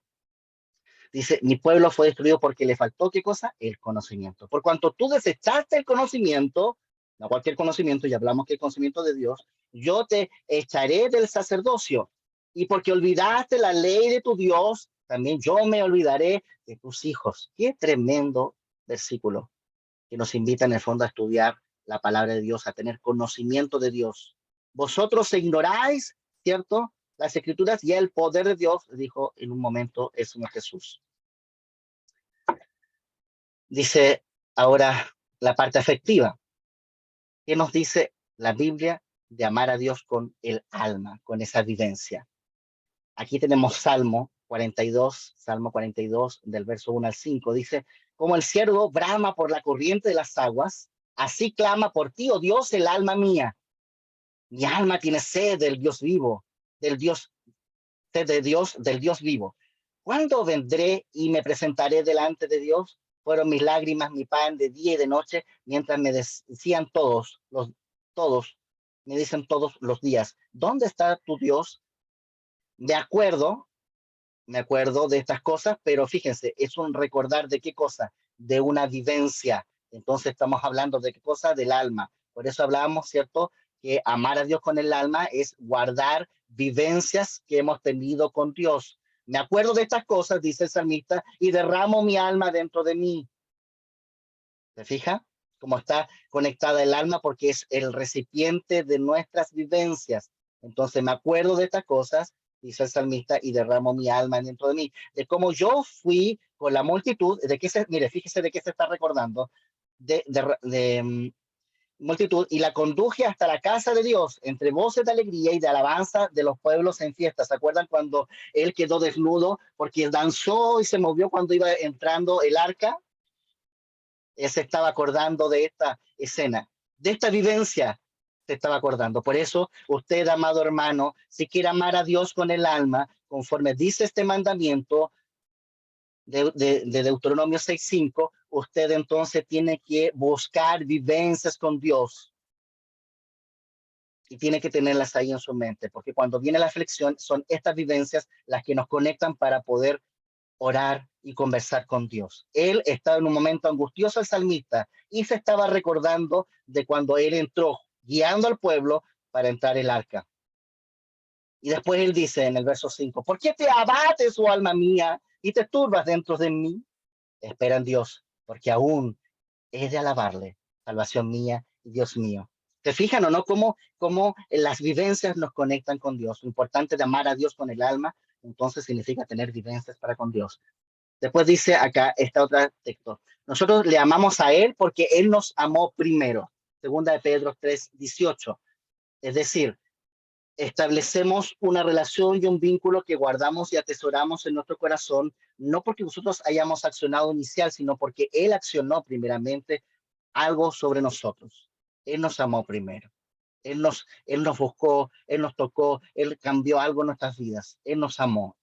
Dice, mi pueblo fue destruido porque le faltó, ¿qué cosa? El conocimiento. Por cuanto tú desechaste el conocimiento, no cualquier conocimiento, ya hablamos que el conocimiento de Dios, yo te echaré del sacerdocio. Y porque olvidaste la ley de tu Dios, también yo me olvidaré de tus hijos. Qué tremendo versículo que nos invita en el fondo a estudiar la palabra de Dios, a tener conocimiento de Dios. Vosotros ignoráis, ¿cierto? Las escrituras y el poder de Dios, dijo en un momento el Señor Jesús. Dice ahora la parte afectiva. ¿Qué nos dice la Biblia de amar a Dios con el alma, con esa vivencia? Aquí tenemos Salmo 42, del verso 1 al 5. Dice, como el ciervo brama por la corriente de las aguas, así clama por ti, oh Dios, el alma mía. Mi alma tiene sed del Dios vivo, del Dios, sed de Dios, del Dios vivo. ¿Cuándo vendré y me presentaré delante de Dios? Fueron mis lágrimas, mi pan de día y de noche, mientras me decían todos, me dicen todos los días, ¿dónde está tu Dios? De acuerdo, me acuerdo de estas cosas, pero fíjense, es un recordar de qué cosa, de una vivencia. Entonces estamos hablando de qué cosa, del alma. Por eso hablábamos, ¿cierto? Que amar a Dios con el alma es guardar vivencias que hemos tenido con Dios. Me acuerdo de estas cosas, dice el salmista, y derramo mi alma dentro de mí. ¿Se fija? Cómo está conectada el alma porque es el recipiente de nuestras vivencias. Entonces me acuerdo de estas cosas, dice el salmista, y derramo mi alma dentro de mí. De cómo yo fui con la multitud, mire, fíjese de qué se está recordando, de multitud, y la conduje hasta la casa de Dios, entre voces de alegría y de alabanza de los pueblos en fiesta. ¿Se acuerdan cuando él quedó desnudo porque danzó y se movió cuando iba entrando el arca? Él se estaba acordando de esta escena, de esta vivencia, se estaba acordando. Por eso, usted, amado hermano, si quiere amar a Dios con el alma, conforme dice este mandamiento de Deuteronomio 6:5, usted entonces tiene que buscar vivencias con Dios y tiene que tenerlas ahí en su mente, porque cuando viene la aflicción, son estas vivencias las que nos conectan para poder orar y conversar con Dios. Él estaba en un momento angustioso, el salmista, y se estaba recordando de cuando él entró guiando al pueblo para entrar el arca. Y después él dice en el verso 5, ¿por qué te abates, oh alma mía, y te turbas dentro de mí? Espera en Dios, porque aún es de alabarle, salvación mía y Dios mío. ¿Se fijan o no cómo las vivencias nos conectan con Dios? Lo importante de amar a Dios con el alma, entonces significa tener vivencias para con Dios. Después dice acá, esta otra texto, nosotros le amamos a Él porque Él nos amó primero. Segunda de Pedro 3:18. Es decir, establecemos una relación y un vínculo que guardamos y atesoramos en nuestro corazón, no porque nosotros hayamos accionado inicial, sino porque Él accionó primeramente algo sobre nosotros. Él nos amó primero. Él nos buscó, Él nos tocó, Él cambió algo en nuestras vidas. Él nos amó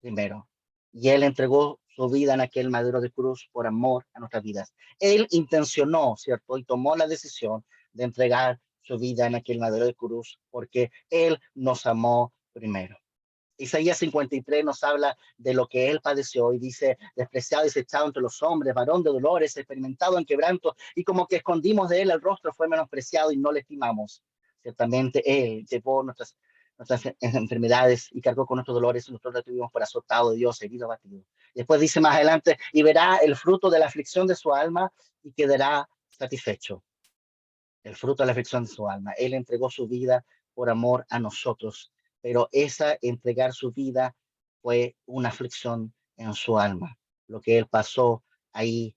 primero. Y Él entregó su vida en aquel madero de cruz por amor a nuestras vidas. Él intencionó, ¿cierto? Y tomó la decisión de entregar su vida en aquel madero de cruz porque Él nos amó primero. Isaías 53 nos habla de lo que Él padeció y dice, despreciado y desechado entre los hombres, varón de dolores, experimentado en quebranto, y como que escondimos de Él el rostro, fue menospreciado y no le estimamos. Ciertamente Él llevó nuestras enfermedades y cargó con nuestros dolores y nosotros lo tuvimos por azotado de Dios, herido, abatido. Después dice más adelante, y verá el fruto de la aflicción de su alma y quedará satisfecho. El fruto de la aflicción de su alma. Él entregó su vida por amor a nosotros, pero esa entregar su vida fue una aflicción en su alma. Lo que él pasó ahí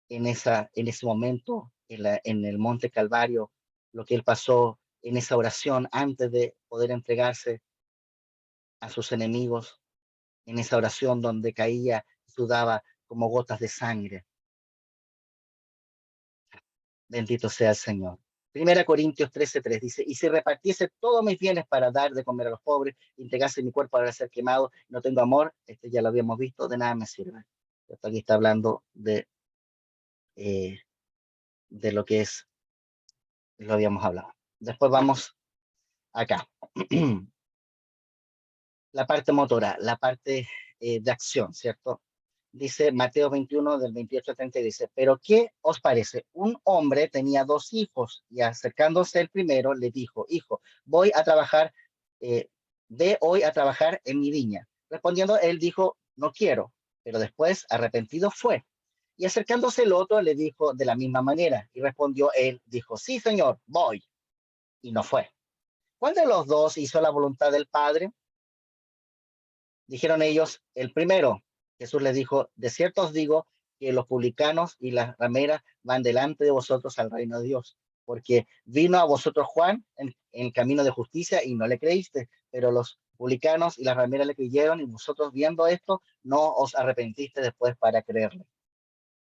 en ese momento, en el Monte Calvario, lo que él pasó en esa oración antes de poder entregarse a sus enemigos, en esa oración donde caía, sudaba como gotas de sangre. Bendito sea el Señor. Primera Corintios 13:3 dice, y si repartiese todos mis bienes para dar de comer a los pobres, entregase mi cuerpo para ser quemado, no tengo amor, este ya lo habíamos visto, de nada me sirve. Esto aquí está hablando eh, de lo que es, lo habíamos hablado. Después vamos acá. La parte motora, la parte de acción, ¿cierto? Dice Mateo 21 del 28 al 30, dice, pero ¿qué os parece? Un hombre tenía dos hijos y acercándose el primero le dijo, hijo, voy a trabajar, eh, ve hoy a trabajar en mi viña. Respondiendo, él dijo, no quiero, pero después arrepentido fue. Y acercándose el otro le dijo de la misma manera y respondió él, dijo, sí, señor, voy. Y no fue. ¿Cuál de los dos hizo la voluntad del Padre? Dijeron ellos, el primero. Jesús les dijo, de cierto os digo que los publicanos y las rameras van delante de vosotros al reino de Dios, porque vino a vosotros Juan en camino de justicia y no le creíste, pero los publicanos y las rameras le creyeron y vosotros viendo esto no os arrepentiste después para creerle.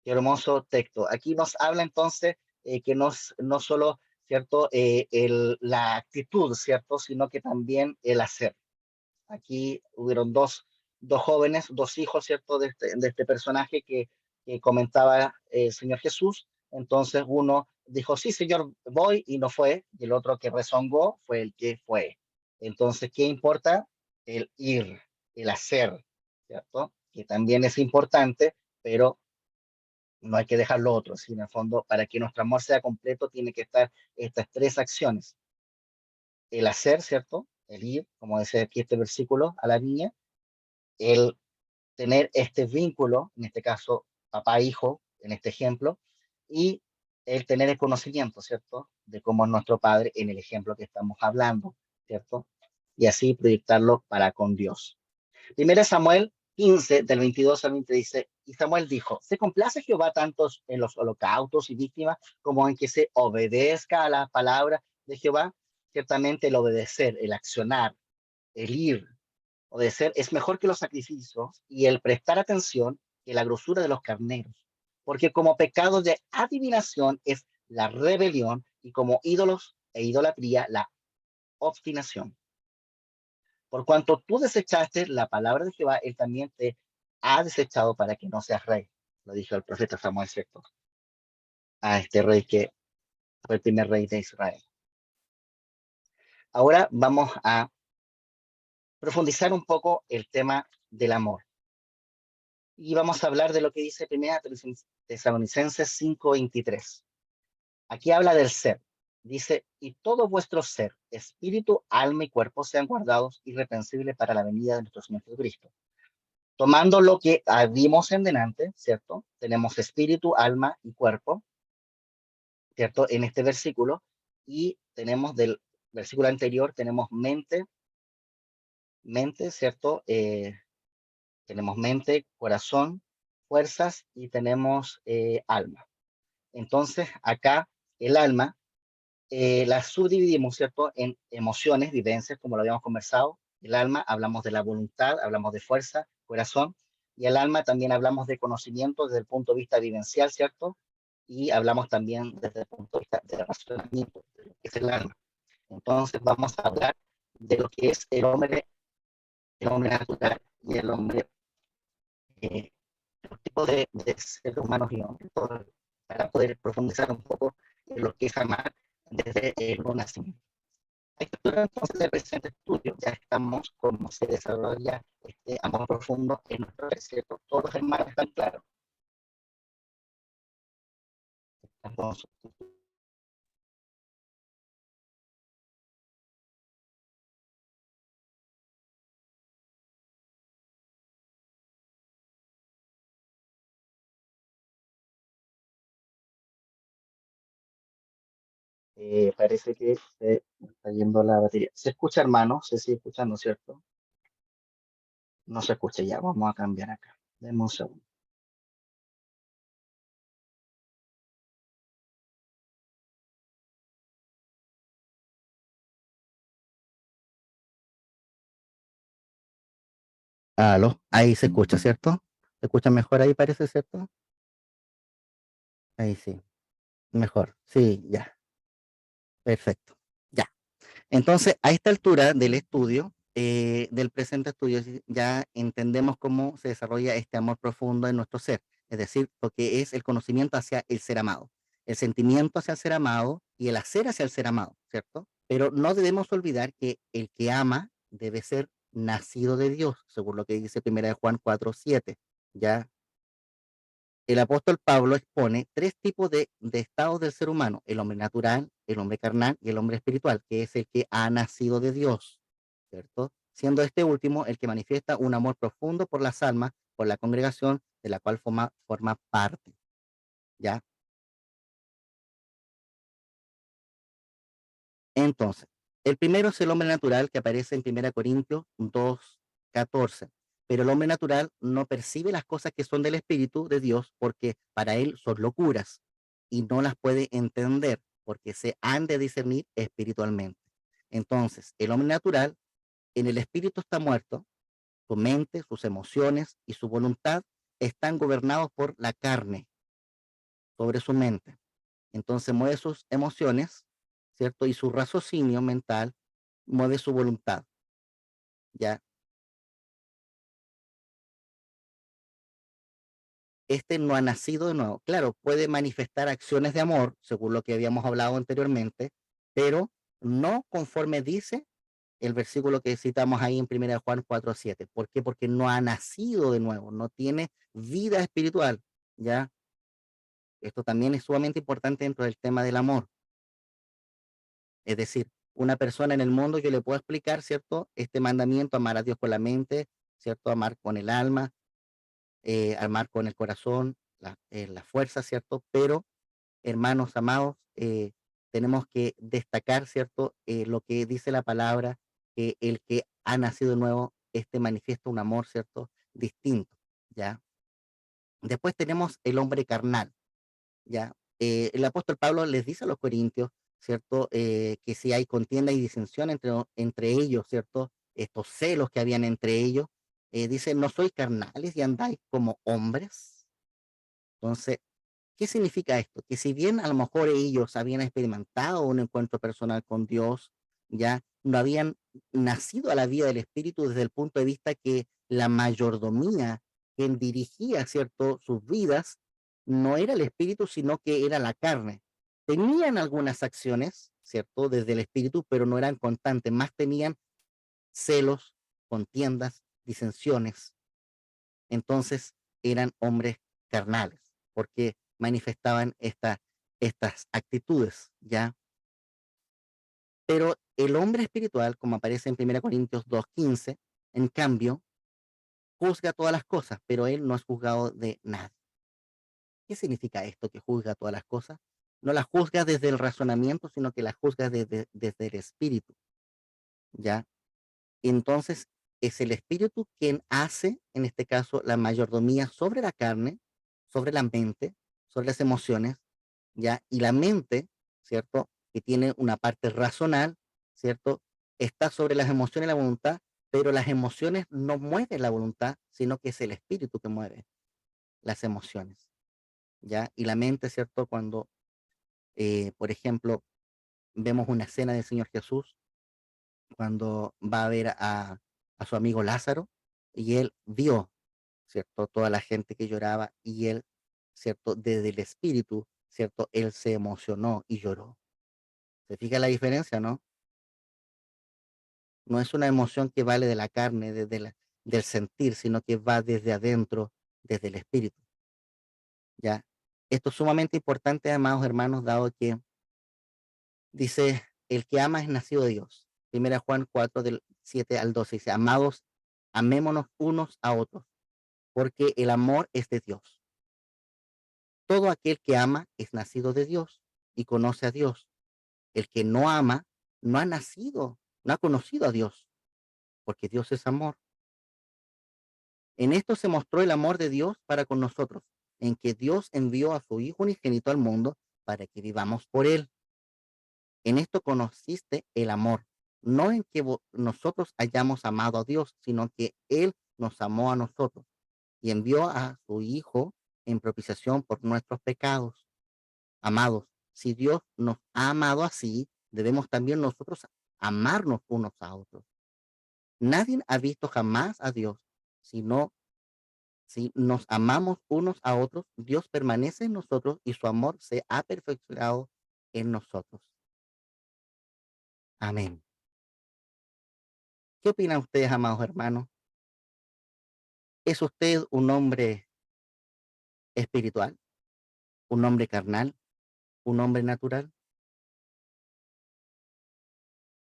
Qué hermoso texto. Aquí nos habla entonces que no solo, ¿cierto? La actitud, ¿cierto? Sino que también el hacer. Aquí hubieron dos jóvenes, dos hijos, ¿cierto? De este personaje que comentaba el Señor Jesús. Entonces uno dijo, sí, Señor, voy y no fue. Y el otro que rezongó fue el que fue. Entonces, ¿qué importa? El ir, el hacer, ¿cierto? Que también es importante, pero no hay que dejar lo otro. Si en el fondo, para que nuestro amor sea completo, tiene que estar estas tres acciones. El hacer, ¿cierto? El ir, como dice aquí este versículo, a la niña, el tener este vínculo, en este caso papá-hijo, en este ejemplo, y el tener el conocimiento, ¿cierto? De cómo es nuestro Padre en el ejemplo que estamos hablando, ¿cierto? Y así proyectarlo para con Dios. Primera Samuel 15, del 22 al 20 dice, y Samuel dijo, ¿se complace Jehová tanto en los holocaustos y víctimas como en que se obedezca a la palabra de Jehová? Ciertamente el obedecer, el accionar, el ir, obedecer es mejor que los sacrificios y el prestar atención que la grosura de los carneros, porque como pecado de adivinación es la rebelión y como ídolos e idolatría la obstinación. Por cuanto tú desechaste la palabra de Jehová, él también te ha desechado para que no seas rey. Lo dijo el profeta Samuel, ¿cierto? A este rey que fue el primer rey de Israel. Ahora vamos a profundizar un poco el tema del amor. Y vamos a hablar de lo que dice Primera Tesalonicenses 5:23. Aquí habla del ser. Dice, y todo vuestro ser, espíritu, alma y cuerpo sean guardados irreprensibles para la venida de nuestro Señor Jesucristo. Tomando lo que vimos en delante, ¿cierto? Tenemos espíritu, alma y cuerpo, ¿cierto? En este versículo, y tenemos del versículo anterior, tenemos mente, ¿cierto? Tenemos mente, corazón, fuerzas y tenemos alma. Entonces, acá el alma la subdividimos, ¿cierto? En emociones, vivencias, como lo habíamos conversado. El alma, hablamos de la voluntad, hablamos de fuerza, corazón. Y el alma también hablamos de conocimiento desde el punto de vista vivencial, ¿cierto? Y hablamos también desde el punto de vista de razonamiento, de lo que es el alma. Entonces vamos a hablar de lo que es el hombre natural y el hombre, los tipos de seres humanos y hombres, para poder profundizar un poco en lo que es amar desde el nacimiento. A esta altura entonces del presente estudio ya estamos como se desarrolla este amor profundo en nuestro ser, ¿cierto? Todos los hermanos están claros. Entonces, parece que se está yendo la batería. ¿Se escucha, hermano? Se sigue escuchando, ¿cierto? No se escucha ya, vamos a cambiar acá. Demos un segundo. Aló, ahí se escucha, ¿cierto? ¿Se escucha mejor ahí parece, cierto? Ahí sí, mejor. Sí, ya, perfecto. Ya. Entonces, a esta altura del estudio, del presente estudio, ya entendemos cómo se desarrolla este amor profundo en nuestro ser, es decir, lo que es el conocimiento hacia el ser amado, el sentimiento hacia el ser amado y el hacer hacia el ser amado, ¿cierto? Pero no debemos olvidar que el que ama debe ser nacido de Dios, según lo que dice Primera de Juan 4:7. Ya el apóstol Pablo expone tres tipos de estados del ser humano: el hombre natural, el hombre carnal y el hombre espiritual, que es el que ha nacido de Dios, ¿cierto? Siendo este último el que manifiesta un amor profundo por las almas, por la congregación de la cual forma parte, ¿ya? Entonces, el primero es el hombre natural que aparece en 1 Corintios 2:14. Pero el hombre natural no percibe las cosas que son del Espíritu de Dios porque para él son locuras y no las puede entender porque se han de discernir espiritualmente. Entonces, el hombre natural en el Espíritu está muerto, su mente, sus emociones y su voluntad están gobernados por la carne sobre su mente. Entonces mueve sus emociones, ¿cierto? Y su raciocinio mental mueve su voluntad, ¿ya? Este no ha nacido de nuevo. Claro, puede manifestar acciones de amor, según lo que habíamos hablado anteriormente, pero no conforme dice el versículo que citamos ahí en 1 Juan 4:7. ¿Por qué? Porque no ha nacido de nuevo, no tiene vida espiritual, ¿ya? Esto también es sumamente importante dentro del tema del amor. Es decir, una persona en el mundo yo le puedo explicar, ¿cierto? Este mandamiento: amar a Dios con la mente, ¿cierto? Amar con el alma, amar con el corazón, la fuerza, ¿cierto? Pero, hermanos amados, tenemos que destacar, ¿cierto? Lo que dice la palabra, que el que ha nacido de nuevo, este manifiesta un amor, ¿cierto? Distinto, ¿ya? Después tenemos el hombre carnal, ¿ya? El apóstol Pablo les dice a los corintios, ¿cierto? Que si hay contienda y disensión entre ellos, ¿cierto? Estos celos que habían entre ellos, dice: ¿no sois carnales y andáis como hombres? Entonces, ¿qué significa esto? Que si bien a lo mejor ellos habían experimentado un encuentro personal con Dios, ya no habían nacido a la vida del Espíritu desde el punto de vista que la mayordomía, quien dirigía, ¿cierto?, sus vidas, no era el Espíritu, sino que era la carne. Tenían algunas acciones, ¿cierto?, desde el Espíritu, pero no eran constantes, más tenían celos, contiendas, disensiones. Entonces eran hombres carnales, porque manifestaban estas actitudes, ¿ya? Pero el hombre espiritual, como aparece en 1 Corintios 2:15, en cambio, juzga todas las cosas, pero Él no es juzgado de nada. ¿Qué significa esto que juzga todas las cosas? No las juzga desde el razonamiento, sino que las juzga desde el espíritu, ¿ya? Entonces, es el espíritu quien hace, en este caso, la mayordomía sobre la carne, sobre la mente, sobre las emociones, ¿ya? Y la mente, ¿cierto? Que tiene una parte racional, ¿cierto? Está sobre las emociones y la voluntad, pero las emociones no mueven la voluntad, sino que es el espíritu que mueve las emociones, ¿ya? Y la mente, ¿cierto? Cuando, por ejemplo, vemos una escena del Señor Jesús, cuando va a ver a su amigo Lázaro, y él vio, ¿cierto? Toda la gente que lloraba, y él, ¿cierto? Desde el espíritu, ¿cierto? Él se emocionó y lloró. ¿Se fija la diferencia, no? No es una emoción que vale de la carne, del sentir, sino que va desde adentro, desde el espíritu, ¿ya? Esto es sumamente importante, amados hermanos, dado que dice, el que ama es nacido de Dios. Primera Juan 4, del 7 al 12, dice, amados, amémonos unos a otros, porque el amor es de Dios. Todo aquel que ama es nacido de Dios y conoce a Dios. El que no ama no ha nacido, no ha conocido a Dios, porque Dios es amor. En esto se mostró el amor de Dios para con nosotros, en que Dios envió a su Hijo unigénito al mundo para que vivamos por él. En esto consiste el amor, no en que nosotros hayamos amado a Dios, sino que Él nos amó a nosotros y envió a su Hijo en propiciación por nuestros pecados. Amados, si Dios nos ha amado así, debemos también nosotros amarnos unos a otros. Nadie ha visto jamás a Dios, sino si nos amamos unos a otros, Dios permanece en nosotros y su amor se ha perfeccionado en nosotros. Amén. ¿Qué opinan ustedes, amados hermanos? ¿Es usted un hombre espiritual, un hombre carnal, un hombre natural?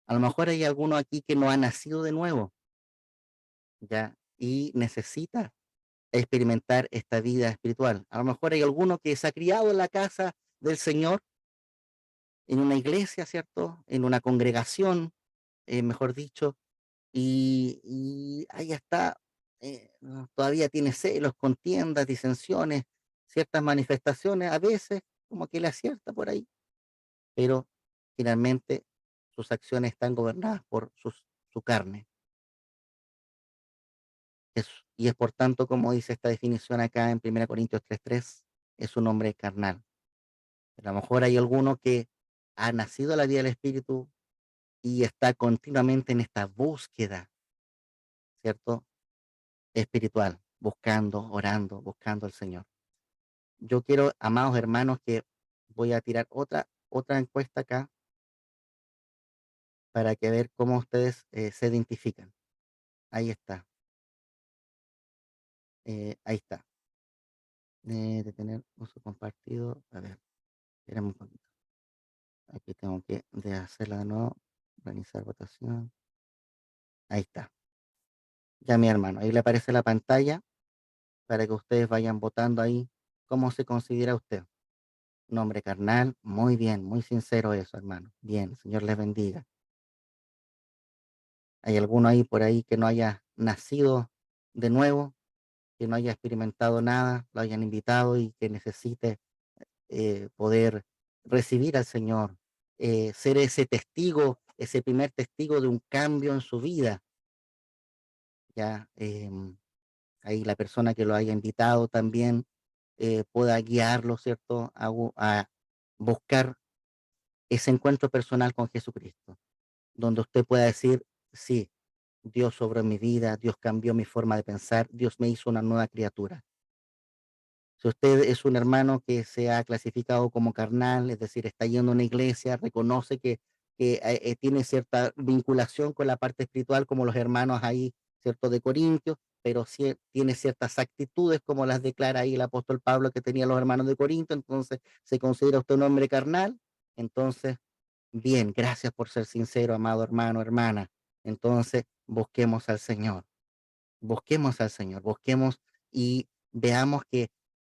A lo mejor hay alguno aquí que no ha nacido de nuevo, ¿ya? Y necesita experimentar esta vida espiritual. A lo mejor hay alguno que se ha criado en la casa del Señor, en una iglesia, ¿cierto? En una congregación, mejor dicho, y ahí está, todavía tiene celos, contiendas, disensiones, ciertas manifestaciones, a veces como que le acierta por ahí, pero finalmente sus acciones están gobernadas por su carne. Y es por tanto, como dice esta definición acá en 1 Corintios 3:3, es un hombre carnal. Pero a lo mejor hay alguno que ha nacido a la vida del Espíritu y está continuamente en esta búsqueda, ¿cierto? Espiritual, buscando, orando, buscando al Señor. Yo quiero, amados hermanos, que voy a tirar otra encuesta acá para que ver cómo ustedes se identifican. Ahí está, ahí está. Detener uso compartido. A ver, esperemos un poquito. Aquí tengo que de hacerla de nuevo. Organizar votación. Ahí está. Ya mi hermano, ahí le aparece la pantalla para que ustedes vayan votando ahí cómo se considera usted. Nombre carnal, muy bien, muy sincero eso, hermano. Bien, Señor les bendiga. ¿Hay alguno ahí por ahí que no haya nacido de nuevo, que no haya experimentado nada, lo hayan invitado y que necesite poder recibir al Señor, ser ese testigo, ese primer testigo de un cambio en su vida? Ya ahí la persona que lo haya invitado también pueda guiarlo, ¿cierto? A buscar ese encuentro personal con Jesucristo, donde usted pueda decir, sí, Dios sobró en mi vida, Dios cambió mi forma de pensar, Dios me hizo una nueva criatura. Si usted es un hermano que se ha clasificado como carnal, es decir, está yendo a una iglesia, reconoce que tiene cierta vinculación con la parte espiritual, como los hermanos ahí, ¿cierto? De Corintios, pero sí tiene ciertas actitudes como las declara ahí el apóstol Pablo que tenía los hermanos de Corinto, entonces se considera usted un hombre carnal. Entonces, bien, gracias por ser sincero, amado hermano, hermana. Entonces, busquemos al Señor. Busquemos al Señor, busquemos y veamos que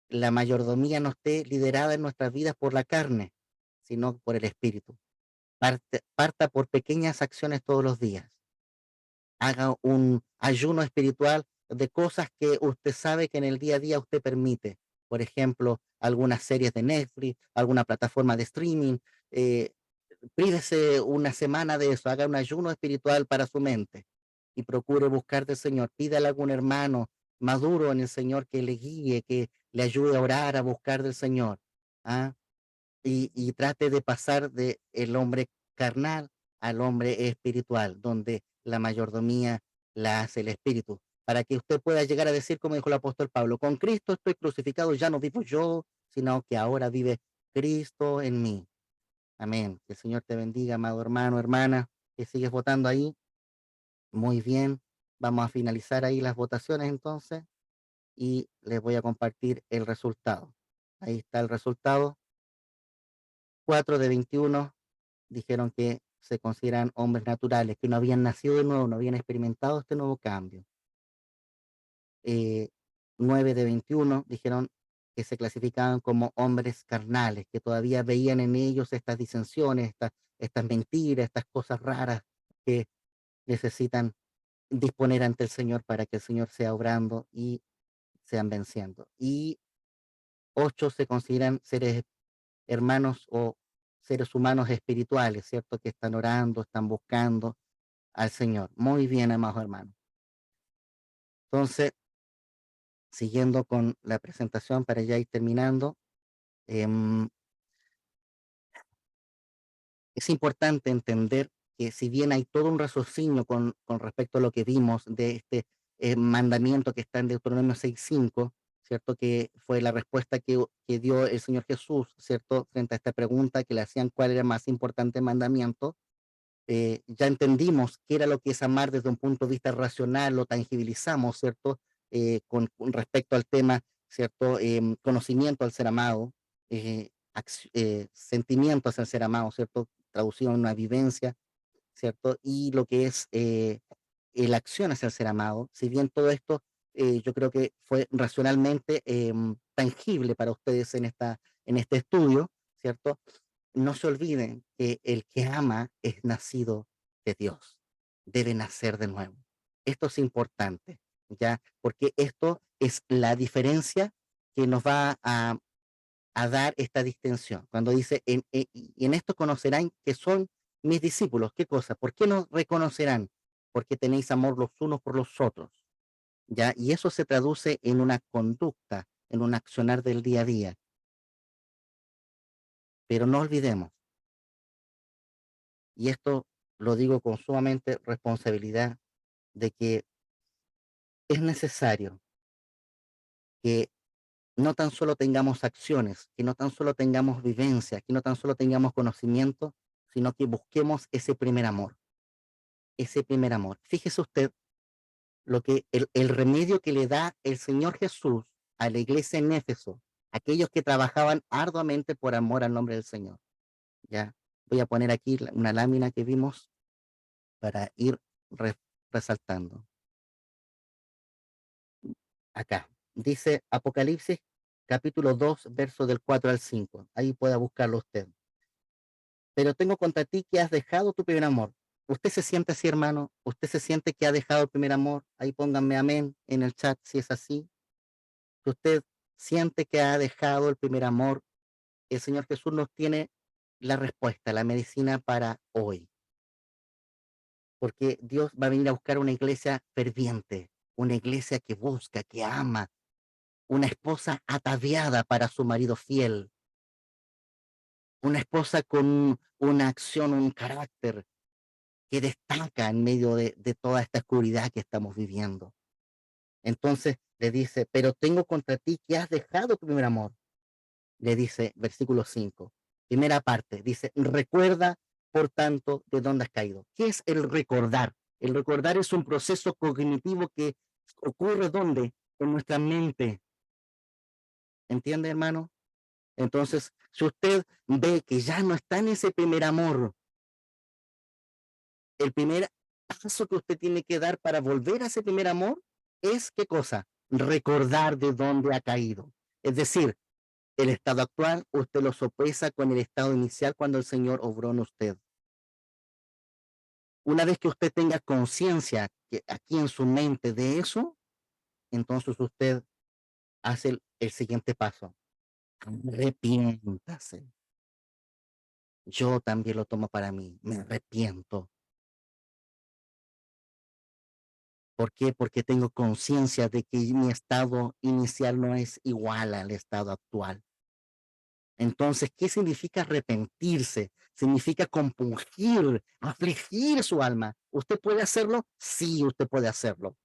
la mayordomía no esté liderada en nuestras vidas por la carne, sino por el Espíritu. Parta por pequeñas acciones todos los días. Haga un ayuno espiritual de cosas que usted sabe que en el día a día usted permite. Por ejemplo, algunas series de Netflix, alguna plataforma de streaming. eh, Prívese una semana de eso, haga un ayuno espiritual para su mente y procure buscar del Señor. Pídale a algún hermano maduro en el Señor que le guíe, que le ayude a orar, a buscar del Señor. ¿Ah? Y trate de pasar de el hombre carnal al hombre espiritual, donde la mayordomía la hace el Espíritu, para que usted pueda llegar a decir, como dijo el apóstol Pablo, con Cristo estoy crucificado, ya no vivo yo, sino que ahora vive Cristo en mí. Amén. Que el Señor te bendiga, amado hermano, hermana, que sigues votando ahí. Muy bien. Vamos a finalizar ahí las votaciones entonces y les voy a compartir el resultado. Ahí está el resultado. 4 de 21 dijeron que se consideran hombres naturales, que no habían nacido de nuevo, no habían experimentado este nuevo cambio. 9 de 21 dijeron que se clasificaban como hombres carnales, que todavía veían en ellos estas disensiones, estas mentiras, estas cosas raras que necesitan disponer ante el Señor para que el Señor sea obrando y sean venciendo. Y 8 se consideran seres hermanos o seres humanos espirituales, ¿cierto? Que están orando, están buscando al Señor. Muy bien, amados hermanos. Entonces, siguiendo con la presentación para ya ir terminando, em, es importante entender que si bien hay todo un raciocinio con respecto a lo que vimos de este mandamiento que está en Deuteronomio 6:5, ¿cierto? Que fue la respuesta que dio el Señor Jesús, ¿cierto? Frente a esta pregunta que le hacían cuál era el más importante mandamiento. Ya entendimos qué era lo que es amar desde un punto de vista racional, lo tangibilizamos, ¿cierto? Con respecto al tema, ¿cierto? Conocimiento al ser amado, sentimiento hacia el ser amado, ¿cierto? Traducido en una vivencia, ¿cierto? Y lo que es la acción hacia el ser amado. Si bien todo esto yo creo que fue racionalmente tangible para ustedes en este estudio, ¿cierto? No se olviden que el que ama es nacido de Dios, debe nacer de nuevo. Esto es importante, ¿ya? Porque esto es la diferencia que nos va a dar esta distinción. Cuando dice, y en esto conocerán que son mis discípulos. ¿Qué cosa? ¿Por qué nos reconocerán? Porque tenéis amor los unos por los otros, ¿ya? Y eso se traduce en una conducta, en un accionar del día a día. Pero no olvidemos, y esto lo digo con sumamente responsabilidad, de que es necesario que no tan solo tengamos acciones, que no tan solo tengamos vivencia, que no tan solo tengamos conocimiento, sino que busquemos ese primer amor, ese primer amor. Fíjese usted lo que el remedio que le da el Señor Jesús a la iglesia en Éfeso, aquellos que trabajaban arduamente por amor al nombre del Señor. Ya voy a poner aquí una lámina que vimos para ir resaltando. Acá dice Apocalipsis capítulo 2, verso del 4 al 5. Ahí pueda buscarlo usted. Pero tengo contra ti que has dejado tu primer amor. ¿Usted se siente así, hermano? ¿Usted se siente que ha dejado el primer amor? Ahí pónganme amén en el chat si es así. Que usted siente que ha dejado el primer amor. El Señor Jesús nos tiene la respuesta, la medicina para hoy. Porque Dios va a venir a buscar una iglesia ferviente, una iglesia que busca, que ama, una esposa ataviada para su marido fiel, una esposa con una acción, un carácter que destaca en medio de toda esta oscuridad que estamos viviendo. Entonces le dice, pero tengo contra ti que has dejado tu primer amor. Le dice, versículo 5, primera parte, dice, recuerda, por tanto, de dónde has caído. ¿Qué es el recordar? El recordar es un proceso cognitivo que ocurre ¿dónde? En nuestra mente. ¿Entiende, hermano? Entonces, si usted ve que ya no está en ese primer amor, el primer paso que usted tiene que dar para volver a ese primer amor es, ¿qué cosa? Recordar de dónde ha caído. Es decir, el estado actual, usted lo sopesa con el estado inicial cuando el Señor obró en usted. Una vez que usted tenga conciencia que aquí en su mente de eso, entonces usted hace el siguiente paso. Arrepiéntase. Yo también lo tomo para mí. Me arrepiento. ¿Por qué? Porque tengo conciencia de que mi estado inicial no es igual al estado actual. Entonces, ¿qué significa arrepentirse? Significa compungir, afligir su alma. ¿Usted puede hacerlo? Sí, usted puede hacerlo.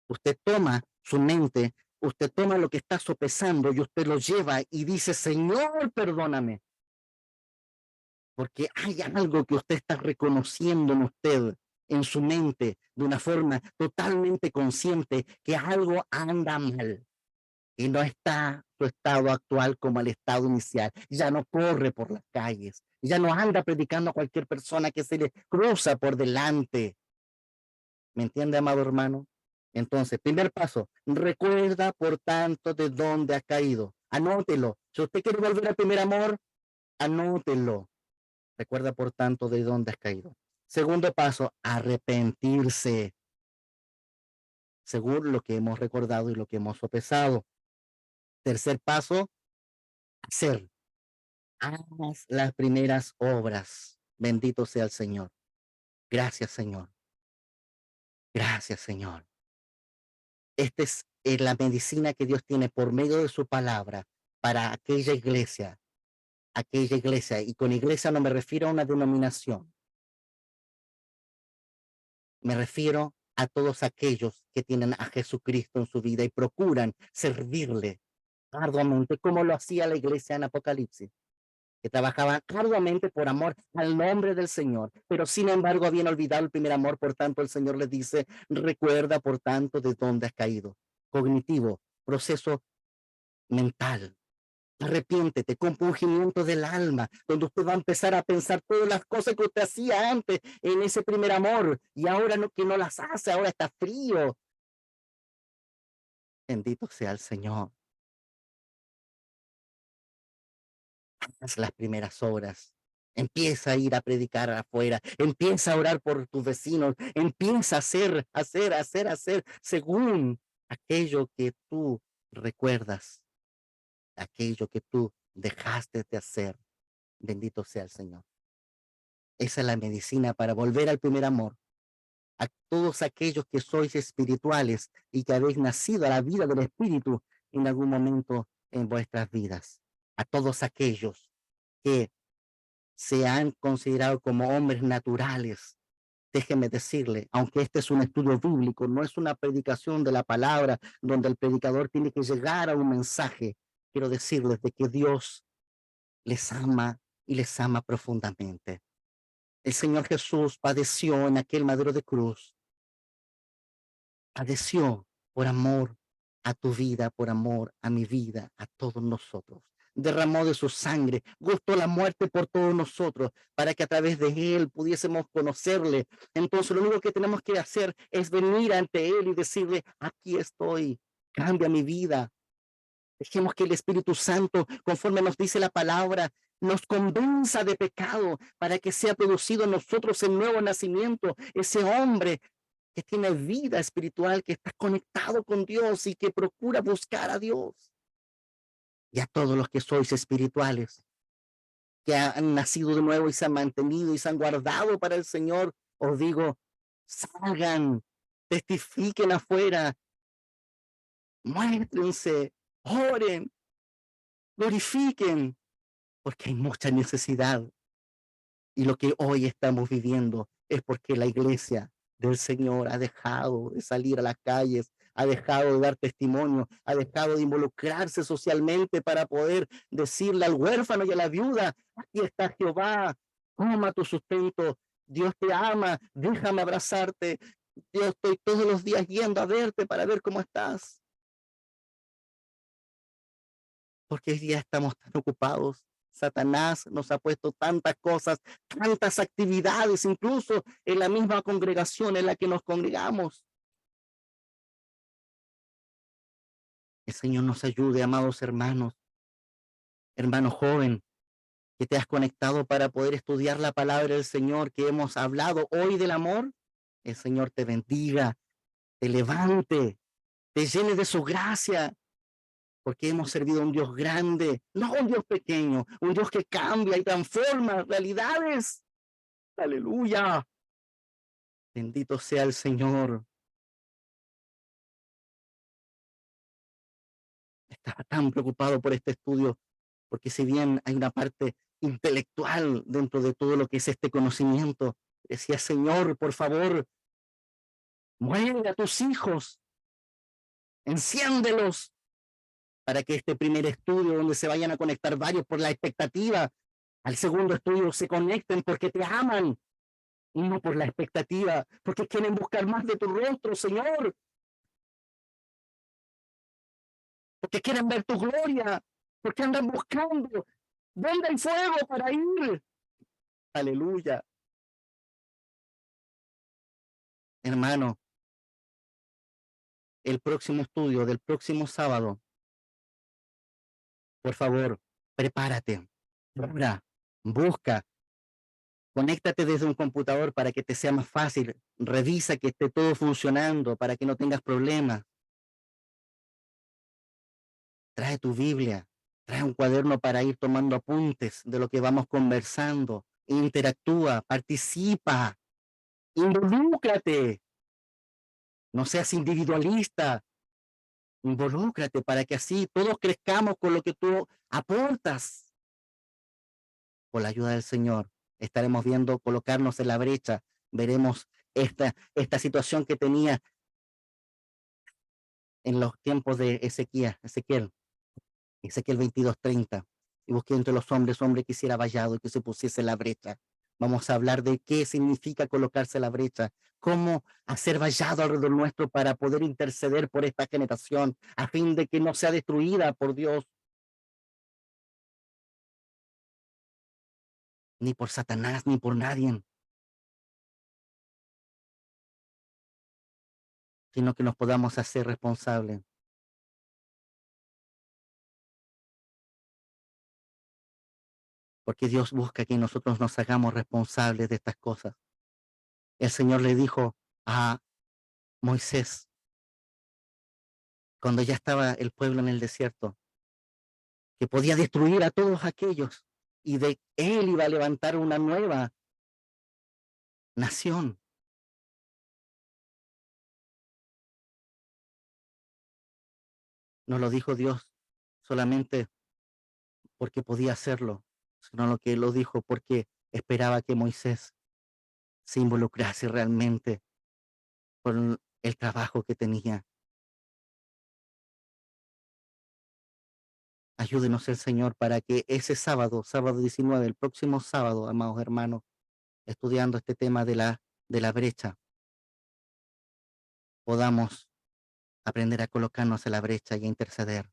Usted toma su mente, usted toma lo que está sopesando y usted lo lleva y dice, Señor, perdóname. Porque hay algo que usted está reconociendo en usted, en su mente, de una forma totalmente consciente, que algo anda mal y no está su estado actual como el estado inicial. Ya no corre por las calles, ya no anda predicando a cualquier persona que se le cruza por delante. ¿Me entiende, amado hermano? Entonces, primer paso, recuerda por tanto de dónde ha caído. Anótelo. Si usted quiere volver al primer amor, anótelo. Recuerda por tanto de dónde has caído. Segundo paso, arrepentirse, según lo que hemos recordado y lo que hemos sopesado. Tercer paso, hacer. Haz las primeras obras. Bendito sea el Señor. Gracias, Señor. Gracias, Señor. Esta es la medicina que Dios tiene por medio de su palabra para aquella iglesia. Aquella iglesia. Y con iglesia no me refiero a una denominación. Me refiero a todos aquellos que tienen a Jesucristo en su vida y procuran servirle arduamente, como lo hacía la iglesia en Apocalipsis, que trabajaban arduamente por amor al nombre del Señor, pero sin embargo habían olvidado el primer amor. Por tanto, el Señor les dice, recuerda por tanto de dónde has caído. Cognitivo, proceso mental. Arrepiéntete, compungimiento del alma, donde usted va a empezar a pensar todas las cosas que usted hacía antes en ese primer amor y ahora no, que no las hace, ahora está frío. Bendito sea el Señor. Haz las primeras obras. Empieza a ir a predicar afuera, empieza a orar por tus vecinos, empieza a hacer, según aquello que tú recuerdas, aquello que tú dejaste de hacer. Bendito sea el Señor. Esa es la medicina para volver al primer amor. A todos aquellos que sois espirituales y que habéis nacido a la vida del Espíritu en algún momento en vuestras vidas. A todos aquellos que se han considerado como hombres naturales. Déjeme decirle, aunque este es un estudio bíblico, no es una predicación de la palabra donde el predicador tiene que llegar a un mensaje. Quiero decirles de que Dios les ama y les ama profundamente. El Señor Jesús padeció en aquel madero de cruz. Padeció por amor a tu vida, por amor a mi vida, a todos nosotros. Derramó de su sangre, gustó la muerte por todos nosotros, para que a través de él pudiésemos conocerle. Entonces lo único que tenemos que hacer es venir ante él y decirle, aquí estoy, cambia mi vida. Dejemos que el Espíritu Santo, conforme nos dice la palabra, nos convenza de pecado para que sea producido en nosotros el nuevo nacimiento, ese hombre que tiene vida espiritual, que está conectado con Dios y que procura buscar a Dios. Y a todos los que sois espirituales, que han nacido de nuevo y se han mantenido y se han guardado para el Señor, os digo, salgan, testifiquen afuera, muéstrense, oren, glorifiquen, porque hay mucha necesidad. Y lo que hoy estamos viviendo es porque la iglesia del Señor ha dejado de salir a las calles, ha dejado de dar testimonio, ha dejado de involucrarse socialmente para poder decirle al huérfano y a la viuda, aquí está Jehová, toma tu sustento, Dios te ama, déjame abrazarte, yo estoy todos los días yendo a verte para ver cómo estás. Porque hoy día estamos tan ocupados. Satanás nos ha puesto tantas cosas, tantas actividades, incluso en la misma congregación en la que nos congregamos. El Señor nos ayude, amados hermanos, hermano joven, que te has conectado para poder estudiar la palabra del Señor, que hemos hablado hoy del amor. El Señor te bendiga, te levante, te llene de su gracia, porque hemos servido a un Dios grande, no a un Dios pequeño, un Dios que cambia y transforma realidades. Aleluya. Bendito sea el Señor. Estaba tan preocupado por este estudio, porque si bien hay una parte intelectual dentro de todo lo que es este conocimiento, decía, Señor, por favor, mueve a tus hijos, enciéndelos, para que este primer estudio, donde se vayan a conectar varios por la expectativa, al segundo estudio se conecten porque te aman, y no por la expectativa, porque quieren buscar más de tu rostro, Señor, porque quieren ver tu gloria, porque andan buscando dónde hay fuego para ir. Aleluya. Hermano, el próximo estudio del próximo sábado, por favor, prepárate, ora, busca, conéctate desde un computador para que te sea más fácil, revisa que esté todo funcionando para que no tengas problemas. Trae tu Biblia, trae un cuaderno para ir tomando apuntes de lo que vamos conversando, interactúa, participa, involúcrate, no seas individualista, involúcrate para que así todos crezcamos con lo que tú aportas. Con la ayuda del Señor, estaremos viendo colocarnos en la brecha, veremos esta situación que tenía en los tiempos de Ezequiel 22:30. Y busqué entre los hombres, hombre que hiciera vallado y que se pusiese en la brecha. Vamos a hablar de qué significa colocarse en la brecha, cómo hacer vallado alrededor nuestro para poder interceder por esta generación, a fin de que no sea destruida por Dios, ni por Satanás, ni por nadie, sino que nos podamos hacer responsables. Porque Dios busca que nosotros nos hagamos responsables de estas cosas. El Señor le dijo a Moisés, cuando ya estaba el pueblo en el desierto, que podía destruir a todos aquellos y de él iba a levantar una nueva nación. No lo dijo Dios solamente porque podía hacerlo, sino lo que lo dijo porque esperaba que Moisés se involucrase realmente con el trabajo que tenía. Ayúdenos el Señor para que ese sábado 19, el próximo sábado, amados hermanos, estudiando este tema de la brecha, podamos aprender a colocarnos en la brecha y a interceder.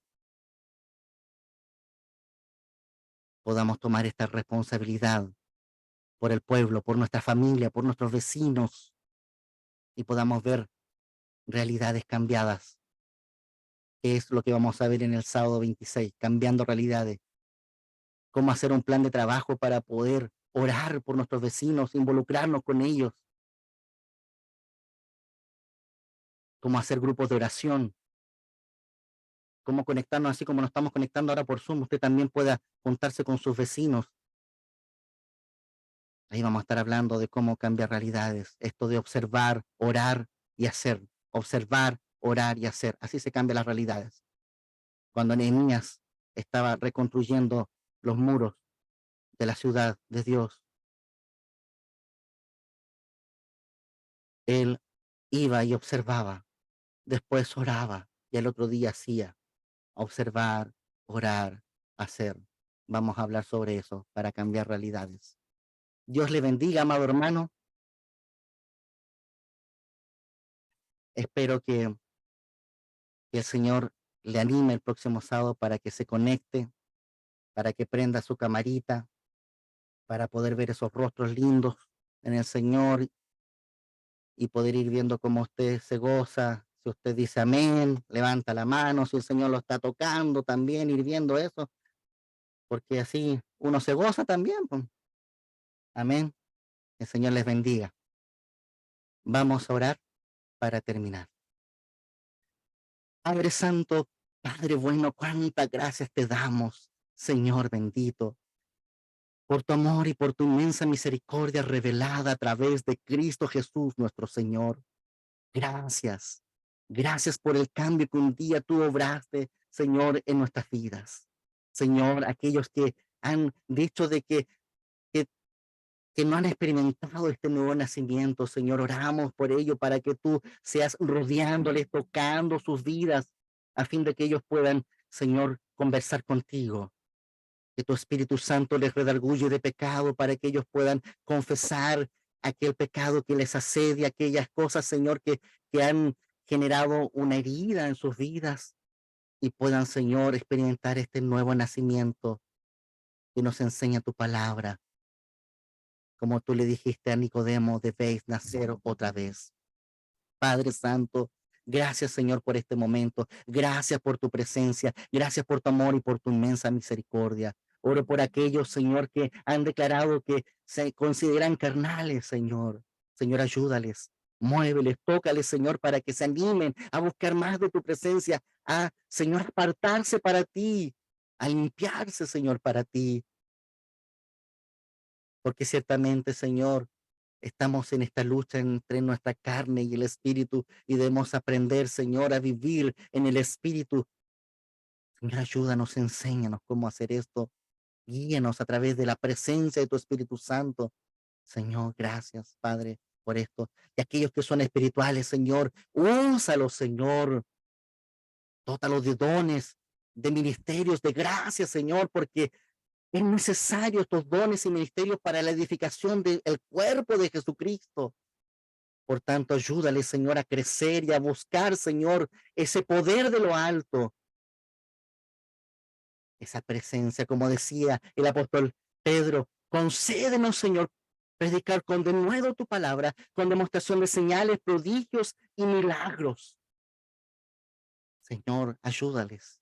Podamos tomar esta responsabilidad por el pueblo, por nuestra familia, por nuestros vecinos, y podamos ver realidades cambiadas, que es lo que vamos a ver en el sábado 26, cambiando realidades. Cómo hacer un plan de trabajo para poder orar por nuestros vecinos, involucrarnos con ellos. Cómo hacer grupos de oración. Cómo conectarnos así como nos estamos conectando ahora por Zoom. Usted también pueda juntarse con sus vecinos. Ahí vamos a estar hablando de cómo cambiar realidades. Esto de observar, orar y hacer. Observar, orar y hacer. Así se cambian las realidades. Cuando Nehemías estaba reconstruyendo los muros de la ciudad de Dios, él iba y observaba, después oraba y el otro día hacía. Observar, orar, hacer. Vamos a hablar sobre eso para cambiar realidades. Dios le bendiga, amado hermano. Espero que el Señor le anime el próximo sábado para que se conecte, para que prenda su camarita, para poder ver esos rostros lindos en el Señor y poder ir viendo cómo usted se goza, Si usted dice amén, levanta la mano, si el Señor lo está tocando también, ir viendo eso, porque así uno se goza también, pues. Amén. El Señor les bendiga. Vamos a orar para terminar. Padre Santo, Padre bueno, cuántas gracias te damos, Señor bendito, por tu amor y por tu inmensa misericordia revelada a través de Cristo Jesús, nuestro Señor. Gracias. Gracias por el cambio que un día tú obraste, Señor, en nuestras vidas. Señor, aquellos que han dicho de que, que no han experimentado este nuevo nacimiento, Señor, oramos por ello para que tú seas rodeándoles, tocando sus vidas, a fin de que ellos puedan, Señor, conversar contigo. Que tu Espíritu Santo les redarguye de pecado para que ellos puedan confesar aquel pecado que les asedia, aquellas cosas, Señor, que han generado una herida en sus vidas y puedan, Señor, experimentar este nuevo nacimiento que nos enseña tu palabra. Como tú le dijiste a Nicodemo, debéis nacer otra vez. Padre Santo, gracias, Señor, por este momento. Gracias por tu presencia. Gracias por tu amor y por tu inmensa misericordia. Oro por aquellos, Señor, que han declarado que se consideran carnales, Señor. Señor, ayúdales. Muéveles, tócales, Señor, para que se animen a buscar más de tu presencia, a, Señor, apartarse para ti, a limpiarse, Señor, para ti. Porque ciertamente, Señor, estamos en esta lucha entre nuestra carne y el espíritu y debemos aprender, Señor, a vivir en el espíritu. Señor, ayúdanos, enséñanos cómo hacer esto. Guíanos a través de la presencia de tu Espíritu Santo. Señor, gracias, Padre, por esto. Y aquellos que son espirituales, Señor, úsalos, Señor. Dótalos de dones, de ministerios, de gracia, Señor, porque es necesario estos dones y ministerios para la edificación del cuerpo de Jesucristo. Por tanto, ayúdale, Señor, a crecer y a buscar, Señor, ese poder de lo alto, esa presencia, como decía el apóstol Pedro, concédenos, Señor, predicar con denuedo tu palabra, con demostración de señales, prodigios y milagros. Señor, ayúdales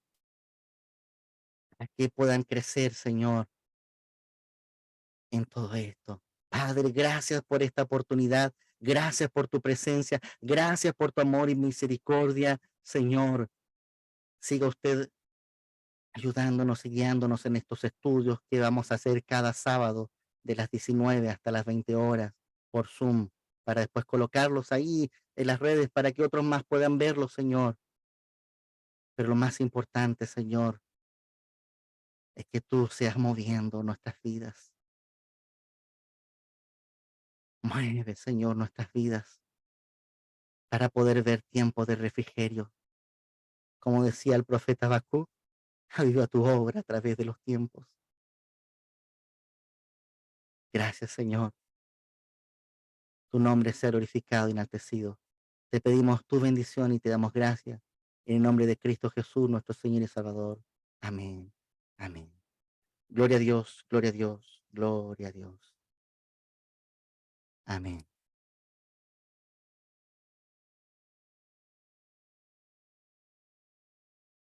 a que puedan crecer, Señor, en todo esto. Padre, gracias por esta oportunidad. Gracias por tu presencia. Gracias por tu amor y misericordia, Señor. Siga usted ayudándonos y guiándonos en estos estudios que vamos a hacer cada sábado de las 19 hasta las 20 horas por Zoom, para después colocarlos ahí en las redes para que otros más puedan verlos, Señor. Pero lo más importante, Señor, es que tú seas moviendo nuestras vidas. Mueve, Señor, nuestras vidas para poder ver tiempos de refrigerio. Como decía el profeta Habacuc, aviva tu obra a través de los tiempos. Gracias, Señor. Tu nombre sea glorificado y enaltecido. Te pedimos tu bendición y te damos gracias. En el nombre de Cristo Jesús, nuestro Señor y Salvador. Amén. Amén. Gloria a Dios, gloria a Dios, gloria a Dios. Amén.